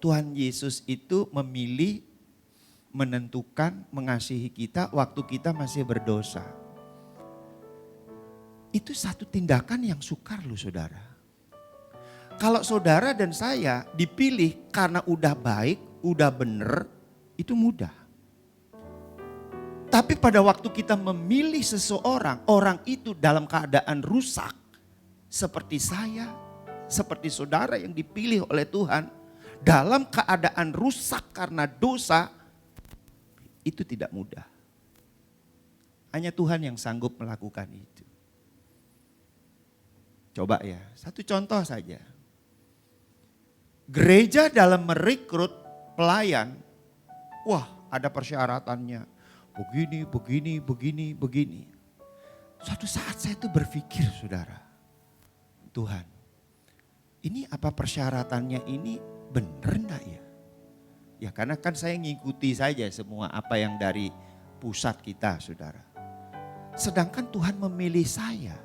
S3: Tuhan Yesus itu memilih, menentukan, mengasihi kita waktu kita masih berdosa. Itu satu tindakan yang sukar loh saudara. Kalau saudara dan saya dipilih karena udah baik, udah benar, itu mudah. Tapi pada waktu kita memilih seseorang, orang itu dalam keadaan rusak, seperti saya, seperti saudara yang dipilih oleh Tuhan, dalam keadaan rusak karena dosa, itu tidak mudah. Hanya Tuhan yang sanggup melakukan itu. Coba ya, satu contoh saja. Gereja dalam merekrut pelayan, wah ada persyaratannya. Begini. Suatu saat saya tuh berpikir saudara, Tuhan, ini apa persyaratannya ini benar enggak ya? Ya karena kan saya ngikuti saja semua apa yang dari pusat kita saudara. Sedangkan Tuhan memilih saya.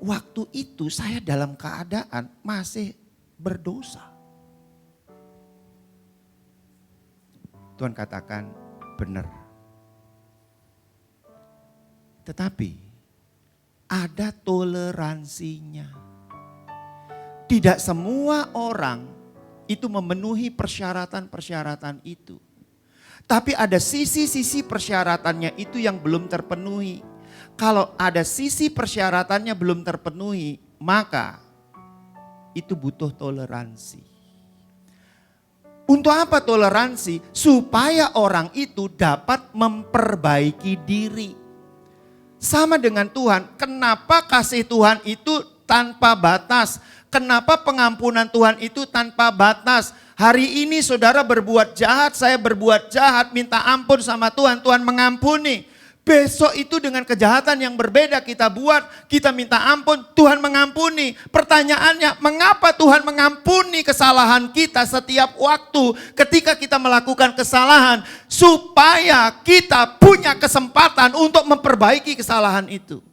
S3: Waktu itu saya dalam keadaan masih berdosa. Tuhan katakan benar. Tetapi ada toleransinya. Tidak semua orang itu memenuhi persyaratan-persyaratan itu. Tapi ada sisi-sisi persyaratannya itu yang belum terpenuhi. Kalau ada sisi persyaratannya belum terpenuhi, maka itu butuh toleransi. Untuk apa toleransi? Supaya orang itu dapat memperbaiki diri. Sama dengan Tuhan, kenapa kasih Tuhan itu tanpa batas? Kenapa pengampunan Tuhan itu tanpa batas? Hari ini saudara berbuat jahat, saya berbuat jahat, minta ampun sama Tuhan, Tuhan mengampuni. Besok itu dengan kejahatan yang berbeda kita buat, kita minta ampun, Tuhan mengampuni. Pertanyaannya, mengapa Tuhan mengampuni kesalahan kita setiap waktu ketika kita melakukan kesalahan? Supaya kita punya kesempatan untuk memperbaiki kesalahan itu.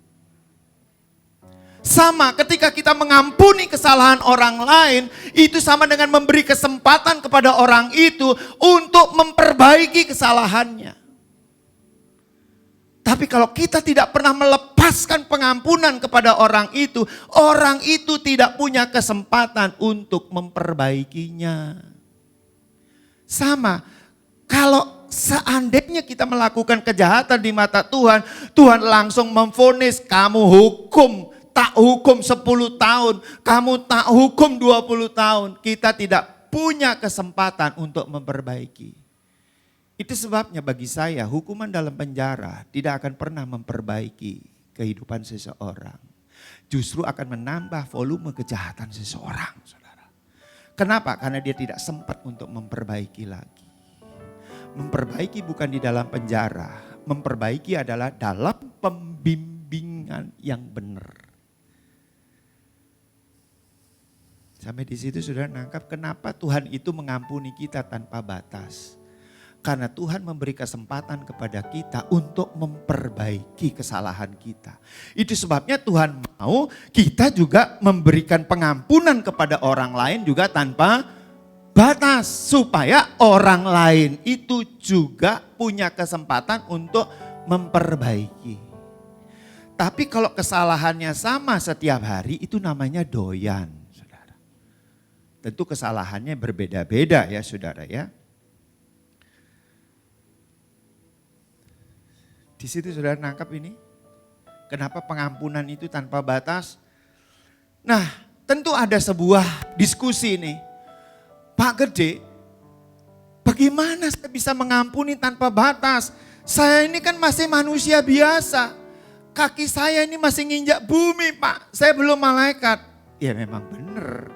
S3: Sama ketika kita mengampuni kesalahan orang lain, itu sama dengan memberi kesempatan kepada orang itu untuk memperbaiki kesalahannya. Tapi kalau kita tidak pernah melepaskan pengampunan kepada orang itu tidak punya kesempatan untuk memperbaikinya. Sama, kalau seandainya kita melakukan kejahatan di mata Tuhan, Tuhan langsung memvonis kamu hukum tak hukum 10 tahun, kamu tak hukum 20 tahun. Kita tidak punya kesempatan untuk memperbaiki. Itu sebabnya bagi saya hukuman dalam penjara tidak akan pernah memperbaiki kehidupan seseorang. Justru akan menambah volume kejahatan seseorang, saudara. Kenapa? Karena dia tidak sempat untuk memperbaiki lagi. Memperbaiki bukan di dalam penjara, memperbaiki adalah dalam pembimbingan yang benar. Sampai di situ sudah nangkap kenapa Tuhan itu mengampuni kita tanpa batas. Karena Tuhan memberi kesempatan kepada kita untuk memperbaiki kesalahan kita. Itu sebabnya Tuhan mau kita juga memberikan pengampunan kepada orang lain juga tanpa batas. Supaya orang lain itu juga punya kesempatan untuk memperbaiki. Tapi kalau kesalahannya sama setiap hari itu namanya doyan, saudara. Tentu kesalahannya berbeda-beda ya saudara ya. Di situ saudara nangkap ini. Kenapa pengampunan itu tanpa batas? Nah, tentu ada sebuah diskusi nih. Pak Gede, bagaimana saya bisa mengampuni tanpa batas? Saya ini kan masih manusia biasa. Kaki saya ini masih nginjak bumi, Pak. Saya belum malaikat. Ya memang benar.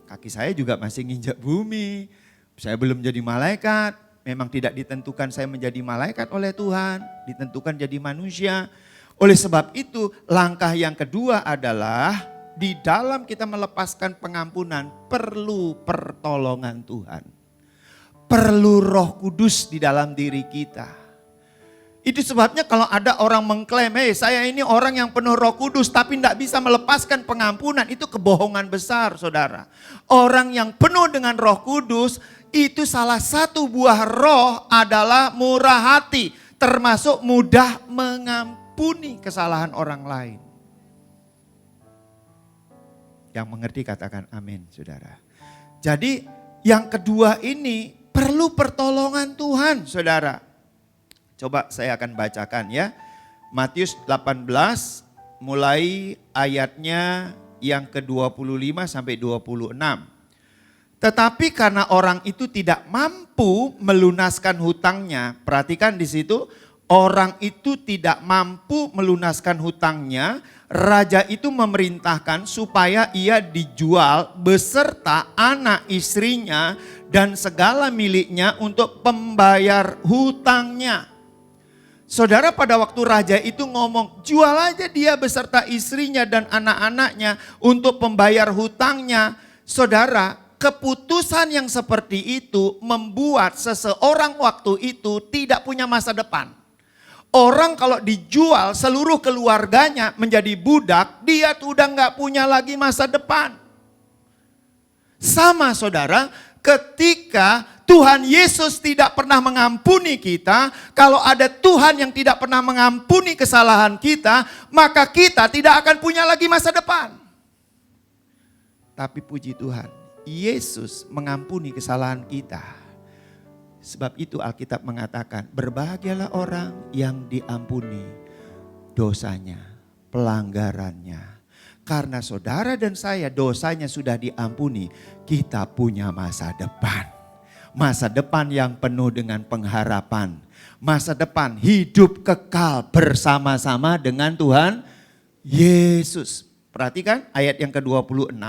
S3: Kaki saya juga masih nginjak bumi. Saya belum jadi malaikat. Memang tidak ditentukan saya menjadi malaikat oleh Tuhan, ditentukan jadi manusia. Oleh sebab itu, langkah yang kedua adalah di dalam kita melepaskan pengampunan perlu pertolongan Tuhan. Perlu Roh Kudus di dalam diri kita. Itu sebabnya kalau ada orang mengklaim, saya ini orang yang penuh Roh Kudus tapi tidak bisa melepaskan pengampunan, itu kebohongan besar saudara. Orang yang penuh dengan Roh Kudus, itu salah satu buah roh adalah murah hati. Termasuk mudah mengampuni kesalahan orang lain. Yang mengerti katakan amin saudara. Jadi yang kedua ini perlu pertolongan Tuhan saudara. Coba saya akan bacakan ya. Matius 18 mulai ayatnya yang ke-25 sampai 26. Tetapi karena orang itu tidak mampu melunaskan hutangnya, perhatikan di situ, orang itu tidak mampu melunaskan hutangnya, raja itu memerintahkan supaya ia dijual beserta anak istrinya dan segala miliknya untuk pembayar hutangnya. Saudara, pada waktu raja itu ngomong, jual aja dia beserta istrinya dan anak-anaknya untuk pembayar hutangnya. Saudara, keputusan yang seperti itu membuat seseorang waktu itu tidak punya masa depan. Orang kalau dijual seluruh keluarganya menjadi budak, dia tuh udah gak punya lagi masa depan. Sama saudara, ketika Tuhan Yesus tidak pernah mengampuni kita, kalau ada Tuhan yang tidak pernah mengampuni kesalahan kita, maka kita tidak akan punya lagi masa depan. Tapi puji Tuhan, Yesus mengampuni kesalahan kita. Sebab itu Alkitab mengatakan, berbahagialah orang yang diampuni dosanya, pelanggarannya. Karena saudara dan saya dosanya sudah diampuni, kita punya masa depan. Masa depan yang penuh dengan pengharapan. Masa depan hidup kekal bersama-sama dengan Tuhan Yesus. Perhatikan ayat yang ke-26.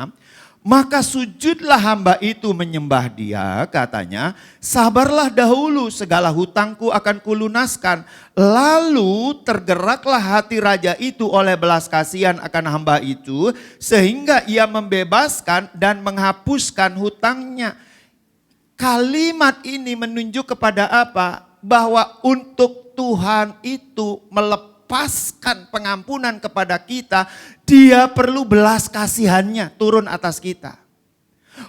S3: Maka sujudlah hamba itu menyembah dia, katanya, sabarlah dahulu segala hutangku akan kulunaskan. Lalu tergeraklah hati raja itu oleh belas kasihan akan hamba itu, sehingga ia membebaskan dan menghapuskan hutangnya. Kalimat ini menunjuk kepada apa? Bahwa untuk Tuhan itu melepaskan pengampunan kepada kita, dia perlu belas kasihannya turun atas kita.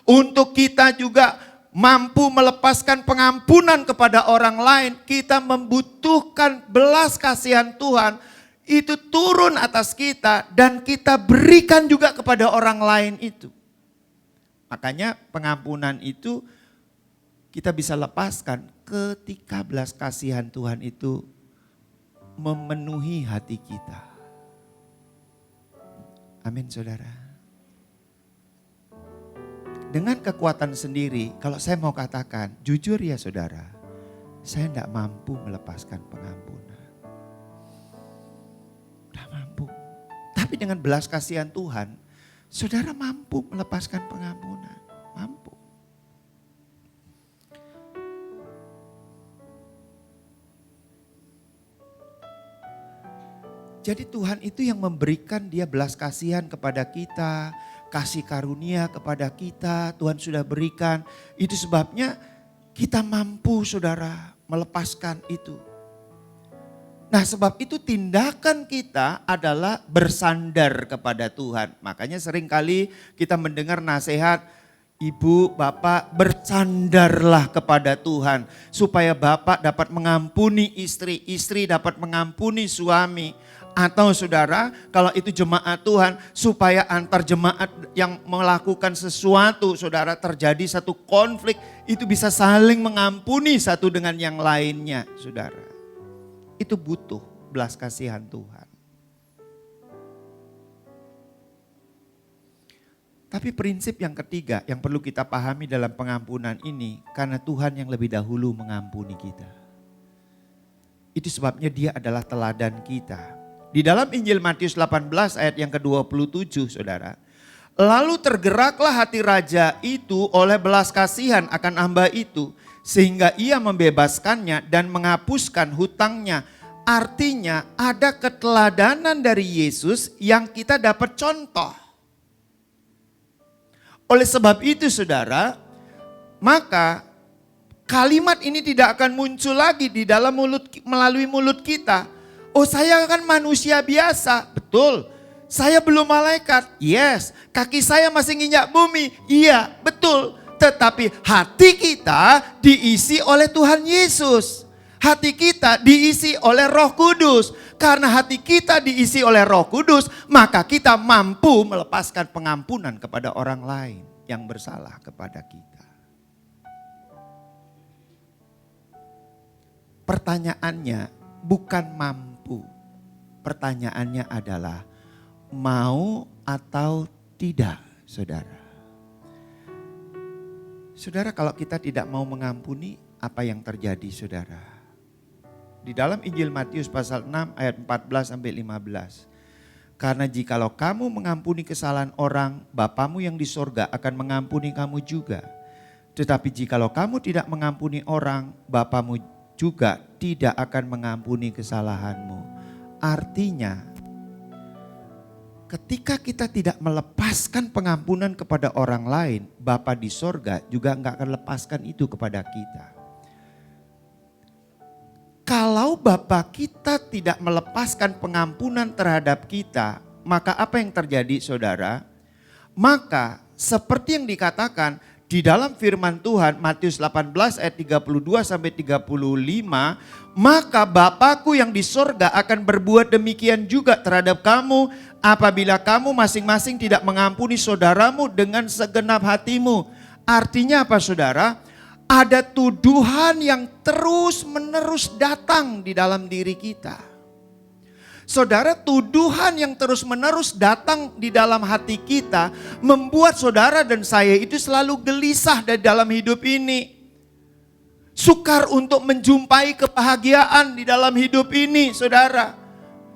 S3: Untuk kita juga mampu melepaskan pengampunan kepada orang lain, kita membutuhkan belas kasihan Tuhan. Itu turun atas kita dan kita berikan juga kepada orang lain itu. Makanya pengampunan itu kita bisa lepaskan ketika belas kasihan Tuhan itu memenuhi hati kita. Amin saudara. Dengan kekuatan sendiri, kalau saya mau katakan, jujur ya saudara, saya tidak mampu melepaskan pengampunan. Tidak mampu. Tapi dengan belas kasihan Tuhan, saudara mampu melepaskan pengampunan. Mampu. Jadi Tuhan itu yang memberikan dia belas kasihan kepada kita, kasih karunia kepada kita, Tuhan sudah berikan. Itu sebabnya kita mampu saudara melepaskan itu. Nah sebab itu tindakan kita adalah bersandar kepada Tuhan. Makanya seringkali kita mendengar nasihat, ibu, bapak bersandarlah kepada Tuhan. Supaya bapak dapat mengampuni istri, istri dapat mengampuni suami. Atau saudara, kalau itu jemaat Tuhan, supaya antar jemaat yang melakukan sesuatu, saudara terjadi satu konflik, itu bisa saling mengampuni satu dengan yang lainnya, saudara. Itu butuh belas kasihan Tuhan. Tapi prinsip yang ketiga yang perlu kita pahami dalam pengampunan ini, karena Tuhan yang lebih dahulu mengampuni kita. Itu sebabnya dia adalah teladan kita. Di dalam Injil Matius 18 ayat yang ke-27 saudara. Lalu tergeraklah hati raja itu oleh belas kasihan akan hamba itu. Sehingga ia membebaskannya dan menghapuskan hutangnya. Artinya ada keteladanan dari Yesus yang kita dapat contoh. Oleh sebab itu saudara, maka kalimat ini tidak akan muncul lagi di dalam melalui mulut kita. Oh saya kan manusia biasa, betul. Saya belum malaikat, yes. Kaki saya masih nginjak bumi, iya betul. Tetapi hati kita diisi oleh Tuhan Yesus. Hati kita diisi oleh Roh Kudus. Karena hati kita diisi oleh Roh Kudus, maka kita mampu melepaskan pengampunan kepada orang lain yang bersalah kepada kita. Pertanyaannya bukan mampu. Pertanyaannya adalah mau atau tidak, saudara. Saudara, kalau kita tidak mau mengampuni, apa yang terjadi, saudara? Di dalam Injil Matius pasal 6 ayat 14 sampai 15. Karena jikalau kamu mengampuni kesalahan orang, Bapamu yang di sorga akan mengampuni kamu juga. Tetapi jikalau kamu tidak mengampuni orang, Bapamu juga tidak akan mengampuni kesalahanmu. Artinya, ketika kita tidak melepaskan pengampunan kepada orang lain, Bapa di sorga juga enggak akan lepaskan itu kepada kita. Kalau Bapa kita tidak melepaskan pengampunan terhadap kita, maka apa yang terjadi saudara? Maka seperti yang dikatakan di dalam firman Tuhan Matius 18 ayat 32 sampai 35, maka Bapakku yang di sorga akan berbuat demikian juga terhadap kamu apabila kamu masing-masing tidak mengampuni saudaramu dengan segenap hatimu. Artinya apa saudara? Ada tuduhan yang terus menerus datang di dalam diri kita. Saudara, tuduhan yang terus menerus datang di dalam hati kita membuat saudara dan saya itu selalu gelisah di dalam hidup ini. Sukar untuk menjumpai kebahagiaan di dalam hidup ini, saudara.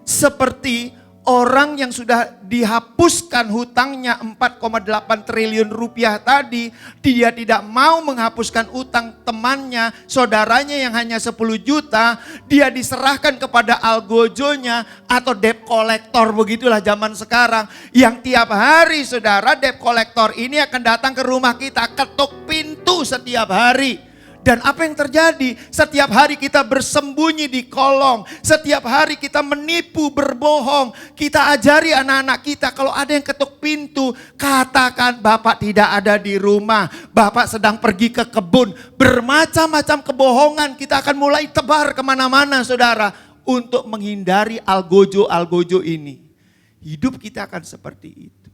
S3: Seperti orang yang sudah dihapuskan hutangnya 4,8 triliun rupiah tadi, dia tidak mau menghapuskan utang temannya, saudaranya yang hanya 10 juta, dia diserahkan kepada algojonya atau debt collector, begitulah zaman sekarang. Yang tiap hari saudara debt collector ini akan datang ke rumah kita, ketuk pintu setiap hari. Dan apa yang terjadi? Setiap hari kita bersembunyi di kolong. Setiap hari kita menipu, berbohong. Kita ajari anak-anak kita kalau ada yang ketuk pintu, katakan Bapak tidak ada di rumah. Bapak sedang pergi ke kebun. Bermacam-macam kebohongan kita akan mulai tebar kemana-mana saudara. Untuk menghindari algojo-algojo ini. Hidup kita akan seperti itu.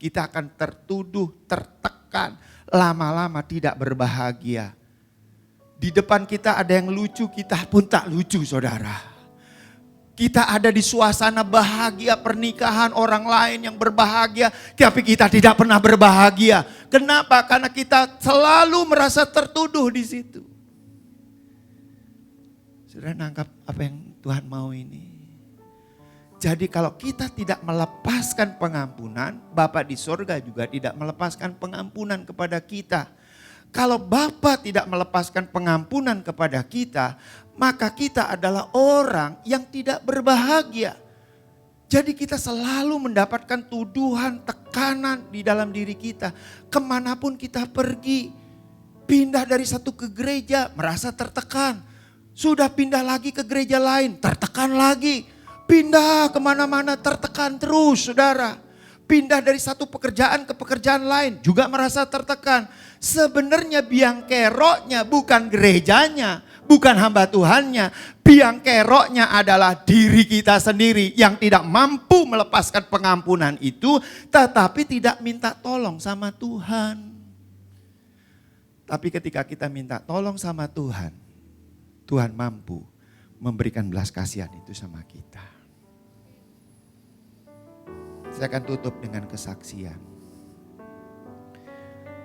S3: Kita akan tertuduh, tertekan. Lama-lama tidak berbahagia. Di depan kita ada yang lucu, kita pun tak lucu saudara. Kita ada di suasana bahagia pernikahan orang lain yang berbahagia, tapi kita tidak pernah berbahagia. Kenapa? Karena kita selalu merasa tertuduh di situ. Saudara nangkap apa yang Tuhan mau ini? Jadi kalau kita tidak melepaskan pengampunan, Bapa di sorga juga tidak melepaskan pengampunan kepada kita. Kalau Bapa tidak melepaskan pengampunan kepada kita, maka kita adalah orang yang tidak berbahagia. Jadi kita selalu mendapatkan tuduhan, tekanan di dalam diri kita. Kemanapun kita pergi, pindah dari satu ke gereja, merasa tertekan. Sudah pindah lagi ke gereja lain, tertekan lagi. Pindah kemana-mana, tertekan terus saudara. Pindah dari satu pekerjaan ke pekerjaan lain, juga merasa tertekan. Sebenarnya biang keroknya bukan gerejanya, bukan hamba Tuhannya. Biang keroknya adalah diri kita sendiri yang tidak mampu melepaskan pengampunan itu, tetapi tidak minta tolong sama Tuhan. Tapi ketika kita minta tolong sama Tuhan, Tuhan mampu memberikan belas kasihan itu sama kita. Saya akan tutup dengan kesaksian.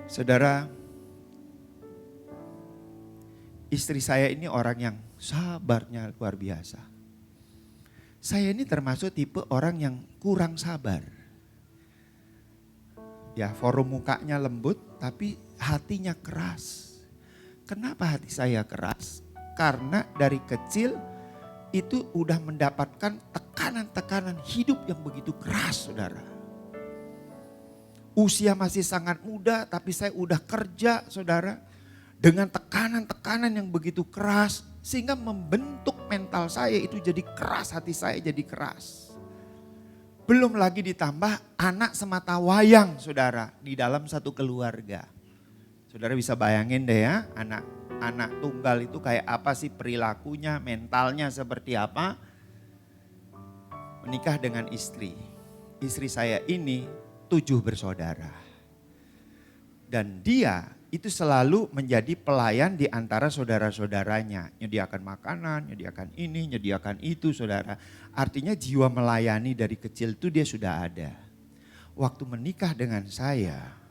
S3: Saudara, istri saya ini orang yang sabarnya luar biasa. Saya ini termasuk tipe orang yang kurang sabar. Ya, forum mukanya lembut tapi hatinya keras. Kenapa hati saya keras? Karena dari kecil itu udah mendapatkan tekanan-tekanan hidup yang begitu keras, saudara. Usia masih sangat muda tapi saya udah kerja, saudara. Dengan tekanan-tekanan yang begitu keras sehingga membentuk mental saya itu jadi keras, hati saya jadi keras. Belum lagi ditambah anak semata wayang, saudara, di dalam satu keluarga. Saudara bisa bayangin deh ya, anak tunggal itu kayak apa sih perilakunya, mentalnya seperti apa. Menikah dengan istri. Istri saya ini 7 bersaudara. Dan dia itu selalu menjadi pelayan di antara saudara-saudaranya. Nyediakan makanan, nyediakan ini, nyediakan itu, saudara. Artinya jiwa melayani dari kecil itu dia sudah ada. Waktu menikah dengan saya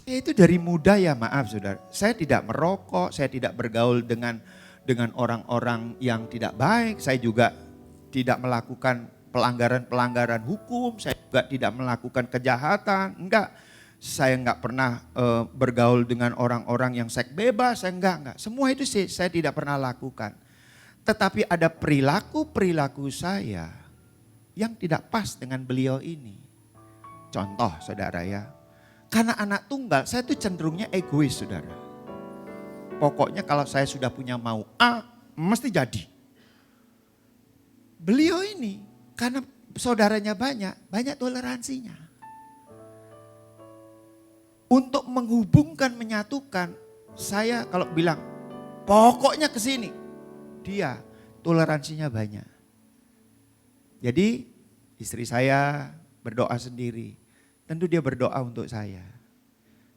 S3: itu dari muda ya, maaf saudara. Saya tidak merokok, saya tidak bergaul dengan orang-orang yang tidak baik. Saya juga tidak melakukan pelanggaran-pelanggaran hukum. Saya juga tidak melakukan kejahatan, enggak. Saya enggak pernah bergaul dengan orang-orang yang seks bebas, saya enggak. Semua itu sih saya tidak pernah lakukan. Tetapi ada perilaku-perilaku saya yang tidak pas dengan beliau ini. Contoh saudara ya, karena anak tunggal saya tuh cenderungnya egois saudara. Pokoknya kalau saya sudah punya mau A, mesti jadi. Beliau ini karena saudaranya banyak toleransinya. Untuk menghubungkan, menyatukan, saya kalau bilang pokoknya ke sini, dia toleransinya banyak. Jadi istri saya berdoa sendiri, tentu dia berdoa untuk saya.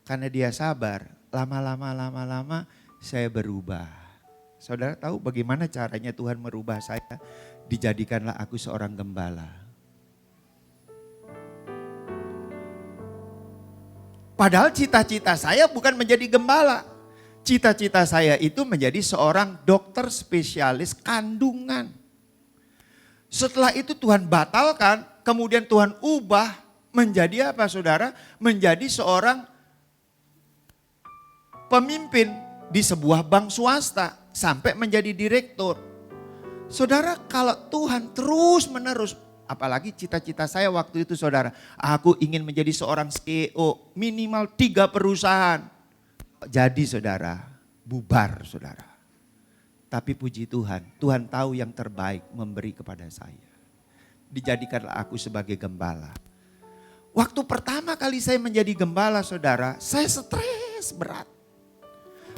S3: Karena dia sabar, lama-lama saya berubah. Saudara tahu bagaimana caranya Tuhan merubah saya? Dijadikanlah aku seorang gembala. Padahal cita-cita saya bukan menjadi gembala. Cita-cita saya itu menjadi seorang dokter spesialis kandungan. Setelah itu Tuhan batalkan, kemudian Tuhan ubah menjadi apa saudara? Menjadi seorang pemimpin di sebuah bank swasta sampai menjadi direktur. Saudara, kalau Tuhan terus menerus, apalagi cita-cita saya waktu itu saudara, aku ingin menjadi seorang CEO minimal 3 perusahaan. Jadi saudara, bubar saudara. Tapi puji Tuhan, Tuhan tahu yang terbaik memberi kepada saya. Dijadikanlah aku sebagai gembala. Waktu pertama kali saya menjadi gembala saudara, saya stres berat.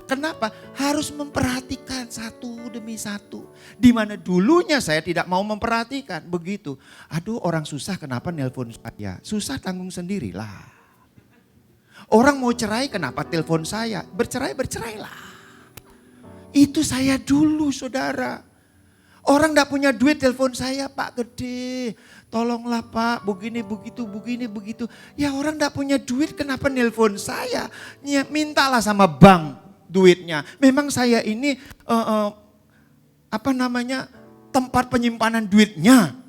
S3: Kenapa? Harus memperhatikan satu demi satu. Di mana dulunya saya tidak mau memperhatikan. Begitu. Aduh, orang susah kenapa nelpon saya? Susah tanggung sendirilah. Orang mau cerai kenapa telepon saya? Bercerailah. Itu saya dulu saudara. Orang enggak punya duit telepon saya, Pak Gede. Tolonglah Pak, begini begitu. Ya orang enggak punya duit kenapa nelpon saya? Ya, mintalah sama bank duitnya. Memang saya ini tempat penyimpanan duitnya.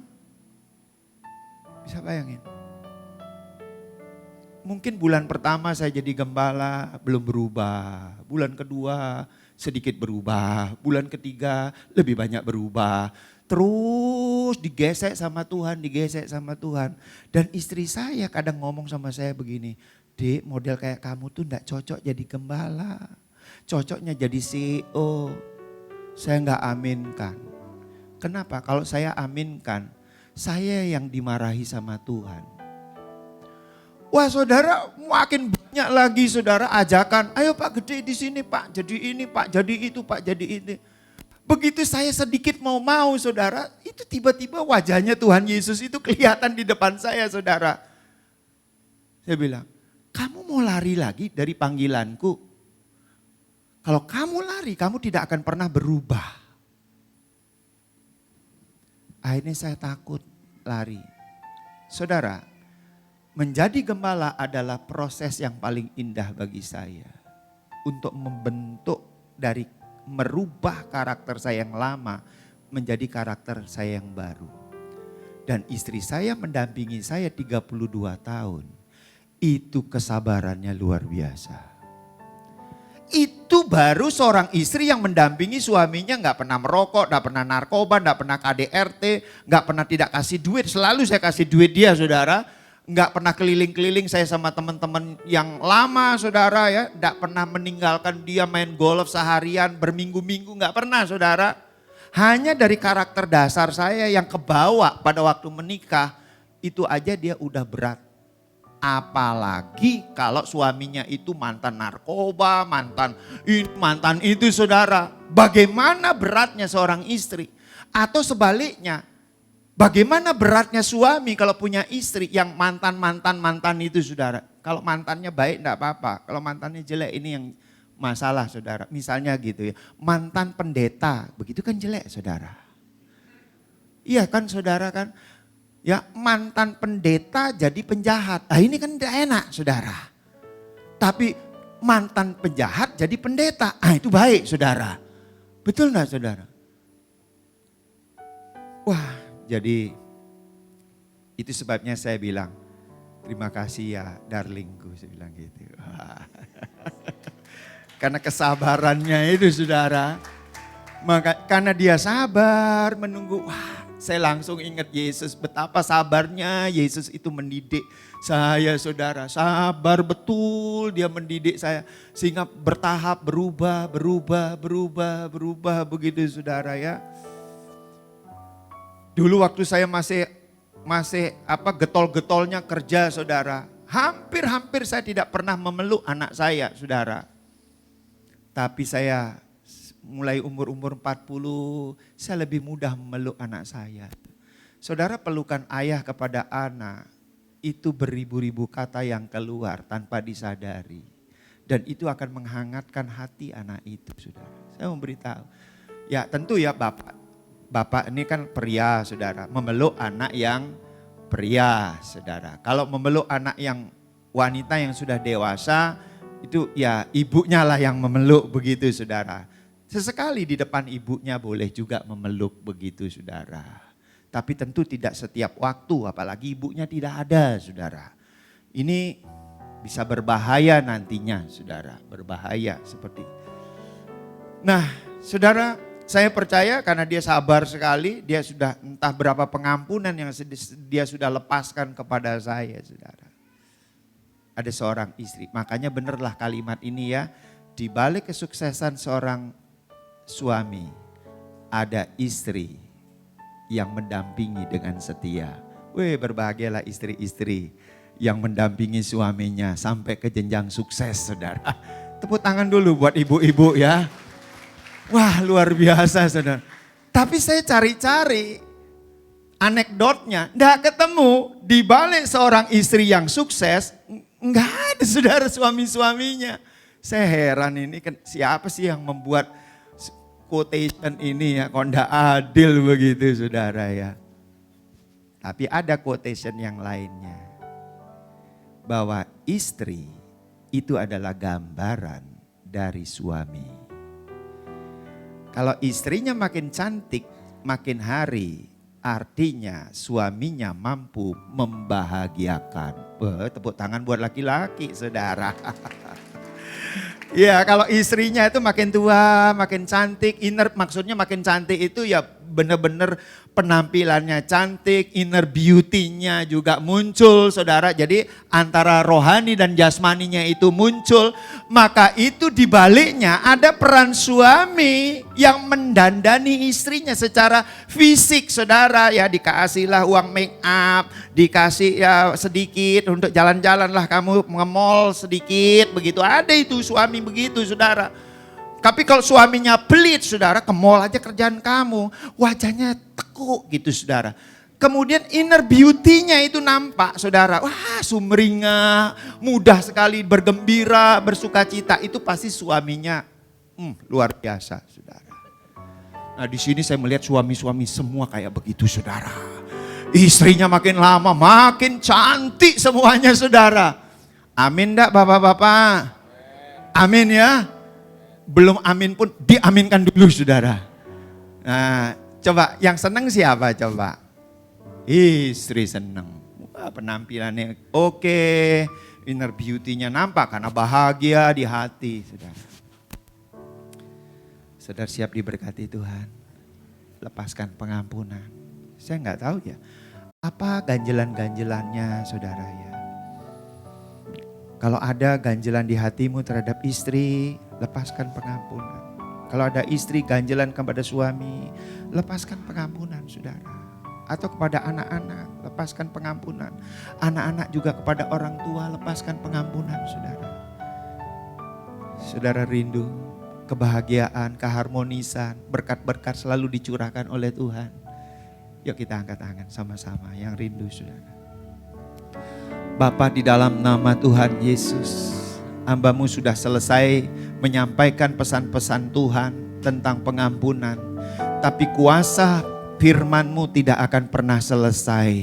S3: Bisa bayangin? Mungkin bulan pertama saya jadi gembala belum berubah. Bulan kedua sedikit berubah. Bulan ketiga lebih banyak berubah. Terus digesek sama Tuhan. Dan istri saya kadang ngomong sama saya begini, Dek, model kayak kamu tuh enggak cocok jadi gembala. Cocoknya jadi CEO. Saya enggak aminkan. Kenapa? Kalau saya aminkan, saya yang dimarahi sama Tuhan. Wah saudara, makin banyak lagi saudara ajakan, ayo Pak Gede di sini Pak, jadi ini Pak, jadi itu Pak, jadi ini. Begitu saya sedikit mau saudara, itu tiba-tiba wajahnya Tuhan Yesus itu kelihatan di depan saya saudara. Saya bilang, kamu mau lari lagi dari panggilanku? Kalau kamu lari, kamu tidak akan pernah berubah. Akhirnya saya takut lari. Saudara, menjadi gembala adalah proses yang paling indah bagi saya. Untuk membentuk dari merubah karakter saya yang lama menjadi karakter saya yang baru. Dan istri saya mendampingi saya 32 tahun. Itu kesabarannya luar biasa. Itu baru seorang istri yang mendampingi suaminya gak pernah merokok, gak pernah narkoba, gak pernah KDRT, gak pernah tidak kasih duit. Selalu saya kasih duit dia saudara. Gak pernah keliling-keliling saya sama teman-teman yang lama saudara ya. Gak pernah meninggalkan dia main golf seharian berminggu-minggu, gak pernah saudara. Hanya dari karakter dasar saya yang kebawa pada waktu menikah, itu aja dia udah berat. Apalagi kalau suaminya itu mantan narkoba, mantan itu saudara. Bagaimana beratnya seorang istri? Atau sebaliknya, bagaimana beratnya suami kalau punya istri yang mantan itu saudara. Kalau mantannya baik enggak apa-apa, kalau mantannya jelek ini yang masalah saudara. Misalnya gitu ya, mantan pendeta, begitu kan jelek saudara. Iya kan saudara kan. Ya mantan pendeta jadi penjahat. Nah ini kan tidak enak saudara. Tapi mantan penjahat jadi pendeta. Ah itu baik saudara. Betul enggak saudara? Wah jadi itu sebabnya saya bilang terima kasih ya darlingku. Saya bilang gitu. Karena kesabarannya itu saudara. Karena dia sabar menunggu. Wah saya langsung ingat Yesus, betapa sabarnya Yesus itu mendidik saya saudara. Sabar betul dia mendidik saya. Sehingga bertahap berubah begitu saudara ya. Dulu waktu saya masih getol-getolnya kerja saudara. Hampir saya tidak pernah memeluk anak saya saudara. Tapi saya mulai umur 40, saya lebih mudah memeluk anak saya. Saudara pelukan ayah kepada anak, itu beribu-ribu kata yang keluar tanpa disadari. Dan itu akan menghangatkan hati anak itu saudara. Saya mau beritahu, ya tentu ya bapak ini kan pria saudara, memeluk anak yang pria saudara. Kalau memeluk anak yang wanita yang sudah dewasa, itu ya ibunya lah yang memeluk begitu saudara. Sesekali di depan ibunya boleh juga memeluk begitu saudara. Tapi tentu tidak setiap waktu, apalagi ibunya tidak ada saudara. Ini bisa berbahaya nantinya saudara, berbahaya seperti. Nah saudara, saya percaya karena dia sabar sekali, dia sudah entah berapa pengampunan yang dia sudah lepaskan kepada saya saudara. Ada seorang istri, makanya benerlah kalimat ini ya, di balik kesuksesan seorang suami, ada istri yang mendampingi dengan setia. Wih berbahagialah istri-istri yang mendampingi suaminya sampai ke jenjang sukses saudara. Tepuk tangan dulu buat ibu-ibu ya. Wah luar biasa saudara. Tapi saya cari-cari anekdotnya, enggak ketemu di balik seorang istri yang sukses, enggak ada saudara suami-suaminya. Saya heran ini kan siapa sih yang membuat quotation ini ya, kok ndak adil begitu saudara ya. Tapi ada quotation yang lainnya. Bahwa istri itu adalah gambaran dari suami. Kalau istrinya makin cantik, makin hari, artinya suaminya mampu membahagiakan. Tepuk tangan buat laki-laki saudara. Ya kalau istrinya itu makin tua, makin cantik, maksudnya makin cantik itu ya benar-benar penampilannya cantik, inner beauty-nya juga muncul saudara. Jadi antara rohani dan jasmaninya itu muncul. Maka itu dibaliknya ada peran suami yang mendandani istrinya secara fisik saudara. Ya dikasihlah uang make up, dikasih ya sedikit untuk jalan-jalan lah kamu nge-mall sedikit begitu. Ada itu suami begitu saudara. Tapi kalau suaminya pelit saudara, ke mall aja kerjaan kamu. Wajahnya tekuk gitu saudara. Kemudian inner beauty-nya itu nampak saudara. Wah sumringah, mudah sekali bergembira, bersuka cita. Itu pasti suaminya luar biasa saudara. Nah di sini saya melihat suami-suami semua kayak begitu saudara. Istrinya makin lama makin cantik semuanya saudara. Amin enggak bapak-bapak? Amin ya. Belum amin pun diaminkan dulu saudara. Nah coba yang senang siapa coba? Istri senang. Wah, penampilannya oke. Inner beauty-nya nampak karena bahagia di hati saudara. Saudara siap diberkati Tuhan. Lepaskan pengampunan. Saya nggak tahu ya. Apa ganjelan-ganjelannya saudara ya. Kalau ada ganjelan di hatimu terhadap istri, lepaskan pengampunan. Kalau ada istri ganjelan kepada suami, lepaskan pengampunan saudara. Atau kepada anak-anak, lepaskan pengampunan. Anak-anak juga kepada orang tua, lepaskan pengampunan saudara. Saudara rindu kebahagiaan, keharmonisan, berkat-berkat selalu dicurahkan oleh Tuhan. Yuk kita angkat tangan sama-sama yang rindu saudara. Bapa di dalam nama Tuhan Yesus, hamba-Mu sudah selesai menyampaikan pesan-pesan Tuhan tentang pengampunan. Tapi kuasa firman-Mu tidak akan pernah selesai.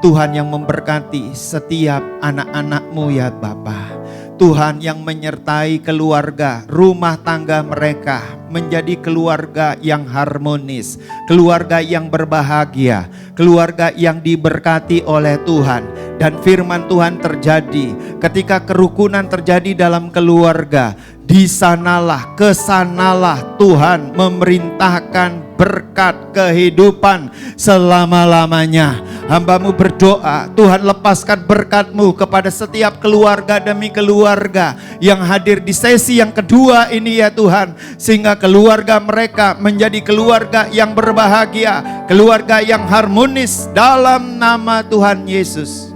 S3: Tuhan yang memberkati setiap anak-anak-Mu ya Bapa. Tuhan yang menyertai keluarga, rumah tangga mereka menjadi keluarga yang harmonis, keluarga yang berbahagia, keluarga yang diberkati oleh Tuhan. Dan firman Tuhan terjadi ketika kerukunan terjadi dalam keluarga. Di sanalah, kesanalah Tuhan memerintahkan berkat kehidupan selama-lamanya. Hamba-Mu berdoa, Tuhan lepaskan berkat-Mu kepada setiap keluarga demi keluarga yang hadir di sesi yang kedua ini ya Tuhan. Sehingga keluarga mereka menjadi keluarga yang berbahagia, keluarga yang harmonis dalam nama Tuhan Yesus.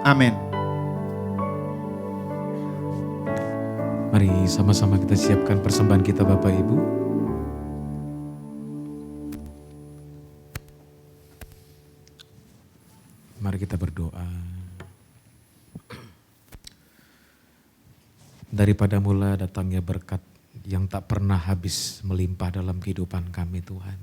S3: Amin.
S1: Mari sama-sama kita siapkan persembahan kita Bapak Ibu. Mari kita berdoa. Daripada mula datangnya berkat yang tak pernah habis melimpah dalam kehidupan kami Tuhan.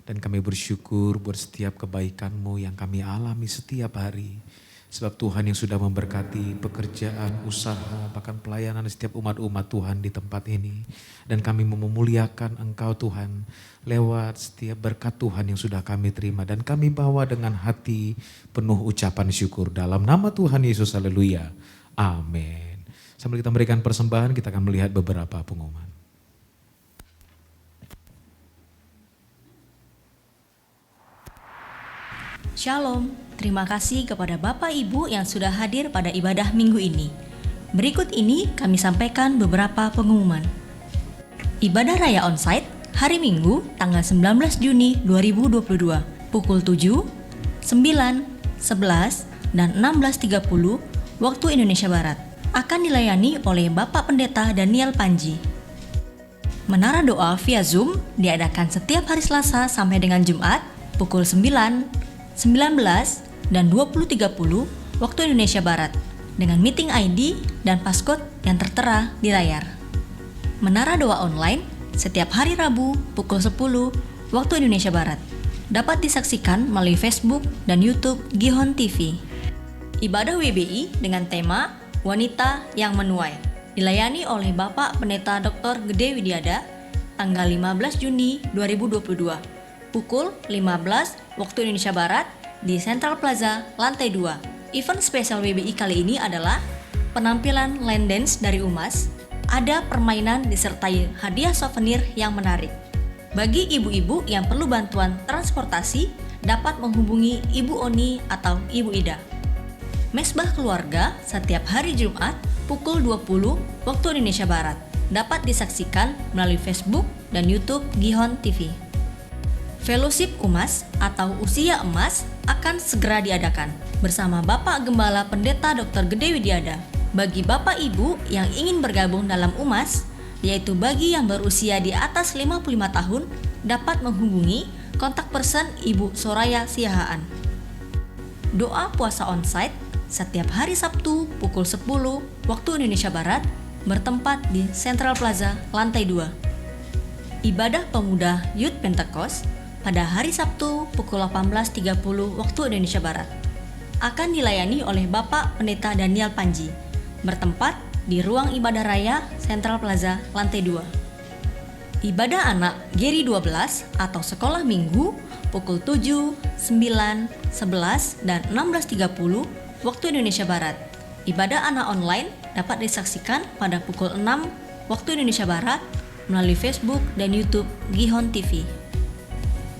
S1: Dan kami bersyukur buat setiap kebaikan-Mu yang kami alami setiap hari. Sebab Tuhan yang sudah memberkati pekerjaan, usaha, bahkan pelayanan setiap umat-umat Tuhan di tempat ini. Dan kami memuliakan Engkau Tuhan lewat setiap berkat Tuhan yang sudah kami terima. Dan kami bawa dengan hati penuh ucapan syukur dalam nama Tuhan Yesus, haleluya, amin. Sambil kita memberikan persembahan, kita akan melihat beberapa pengumuman.
S4: Shalom, terima kasih kepada Bapak Ibu yang sudah hadir pada ibadah minggu ini. Berikut ini kami sampaikan beberapa pengumuman. Ibadah Raya Onsite hari Minggu tanggal 19 Juni 2022 pukul 7, 9, 11, dan 16.30 waktu Indonesia Barat akan dilayani oleh Bapak Pendeta Daniel Panji. Menara doa via Zoom diadakan setiap hari Selasa sampai dengan Jumat pukul 9, 19, dan 20.30 waktu Indonesia Barat dengan meeting ID dan passcode yang tertera di layar. Menara doa online setiap hari Rabu pukul 10 waktu Indonesia Barat. Dapat disaksikan melalui Facebook dan YouTube Gihon TV. Ibadah WBI dengan tema Wanita yang Menuai dilayani oleh Bapak Pendeta Dr. Gede Widiada tanggal 15 Juni 2022 pukul 15 waktu Indonesia Barat di Central Plaza lantai 2. Event spesial WBI kali ini adalah penampilan line dance dari Umas, ada permainan disertai hadiah souvenir yang menarik. Bagi ibu-ibu yang perlu bantuan transportasi, dapat menghubungi Ibu Oni atau Ibu Ida. Mesbah keluarga setiap hari Jumat pukul 20 waktu Indonesia Barat. Dapat disaksikan melalui Facebook dan YouTube Gihon TV. Fellowship Umas atau Usia Emas akan segera diadakan bersama Bapak Gembala Pendeta Dr. Gede Widiada. Bagi Bapak Ibu yang ingin bergabung dalam Umas, yaitu bagi yang berusia di atas 55 tahun, dapat menghubungi kontak person Ibu Soraya Siahaan. Doa puasa onsite setiap hari Sabtu pukul 10 waktu Indonesia Barat bertempat di Central Plaza lantai 2. Ibadah pemuda Youth Pentecost pada hari Sabtu pukul 18.30 waktu Indonesia Barat akan dilayani oleh Bapak Pendeta Daniel Panji, bertempat di Ruang Ibadah Raya Central Plaza lantai 2. Ibadah anak Geri 12 atau sekolah minggu pukul 7, 9, 11, dan 16.30 waktu Indonesia Barat. Ibadah anak online dapat disaksikan pada pukul 6 waktu Indonesia Barat melalui Facebook dan YouTube Gihon TV.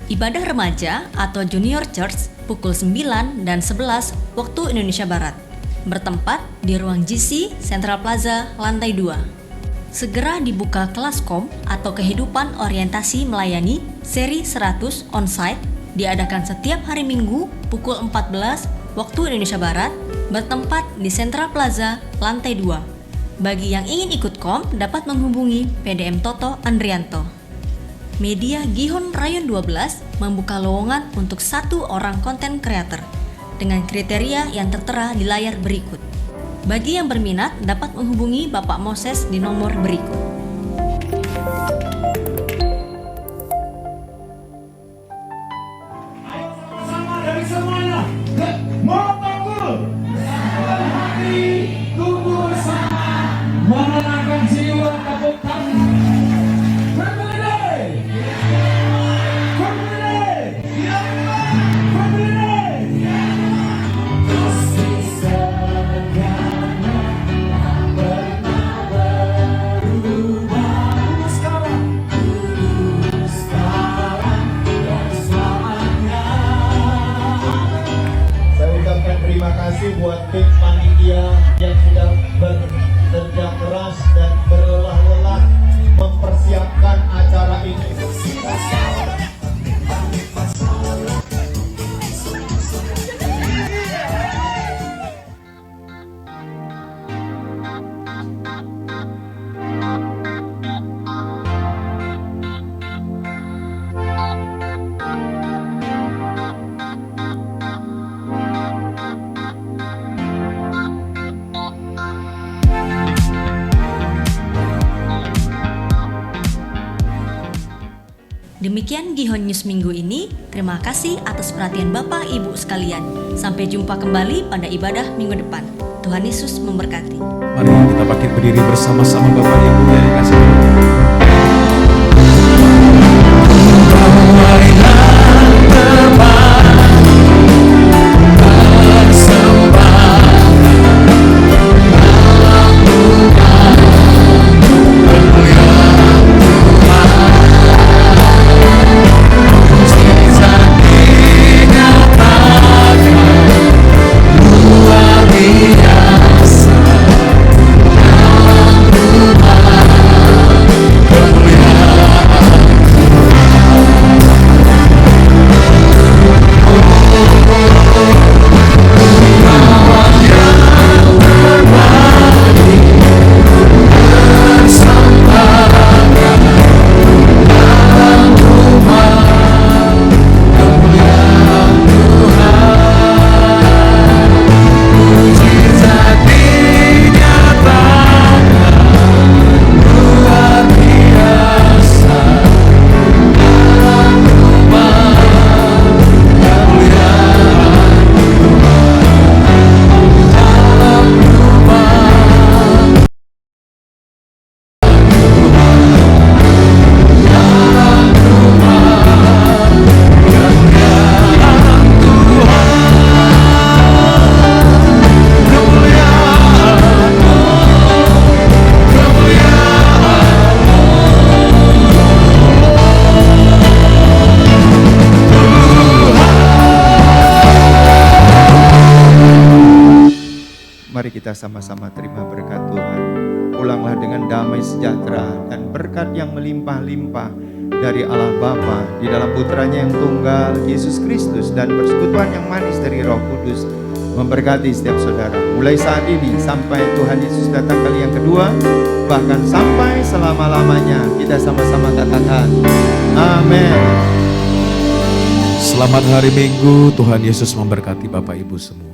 S4: Ibadah remaja atau Junior Church pukul 9 dan 11 waktu Indonesia Barat, bertempat di ruang GC Central Plaza lantai 2. Segera dibuka kelas kom atau kehidupan orientasi melayani seri 100 onsite diadakan setiap hari Minggu pukul 14 waktu Indonesia Barat, bertempat di Central Plaza lantai 2. Bagi yang ingin ikut kom dapat menghubungi PDM Toto Andrianto. Media Gihon Rayon 12 membuka lowongan untuk 1 orang konten creator dengan kriteria yang tertera di layar berikut. Bagi yang berminat dapat menghubungi Bapak Moses di nomor berikut.
S5: Ayo sama-sama dari semuanya. Mau tanggul. Hati tunggu bersama. Menenangkan jiwa tepuk tangan.
S6: Terima kasih buat tim panitia yang sudah bekerja keras dan berlelah-lelah mempersiapkan acara ini.
S4: Demikian Gihon News minggu ini. Terima kasih atas perhatian Bapak Ibu sekalian. Sampai jumpa kembali pada ibadah minggu depan. Tuhan Yesus memberkati.
S1: Mari kita bangkit berdiri bersama-sama Bapak Ibu yang dikasih Tuhan.
S3: Mari kita sama-sama terima berkat Tuhan. Pulanglah dengan damai sejahtera dan berkat yang melimpah-limpah dari Allah Bapa di dalam putranya yang tunggal, Yesus Kristus, dan persekutuan yang manis dari Roh Kudus memberkati setiap saudara. Mulai saat ini sampai Tuhan Yesus datang kali yang kedua, bahkan sampai selama-lamanya, kita sama-sama katakan amin.
S1: Selamat hari Minggu, Tuhan Yesus memberkati Bapak Ibu semua.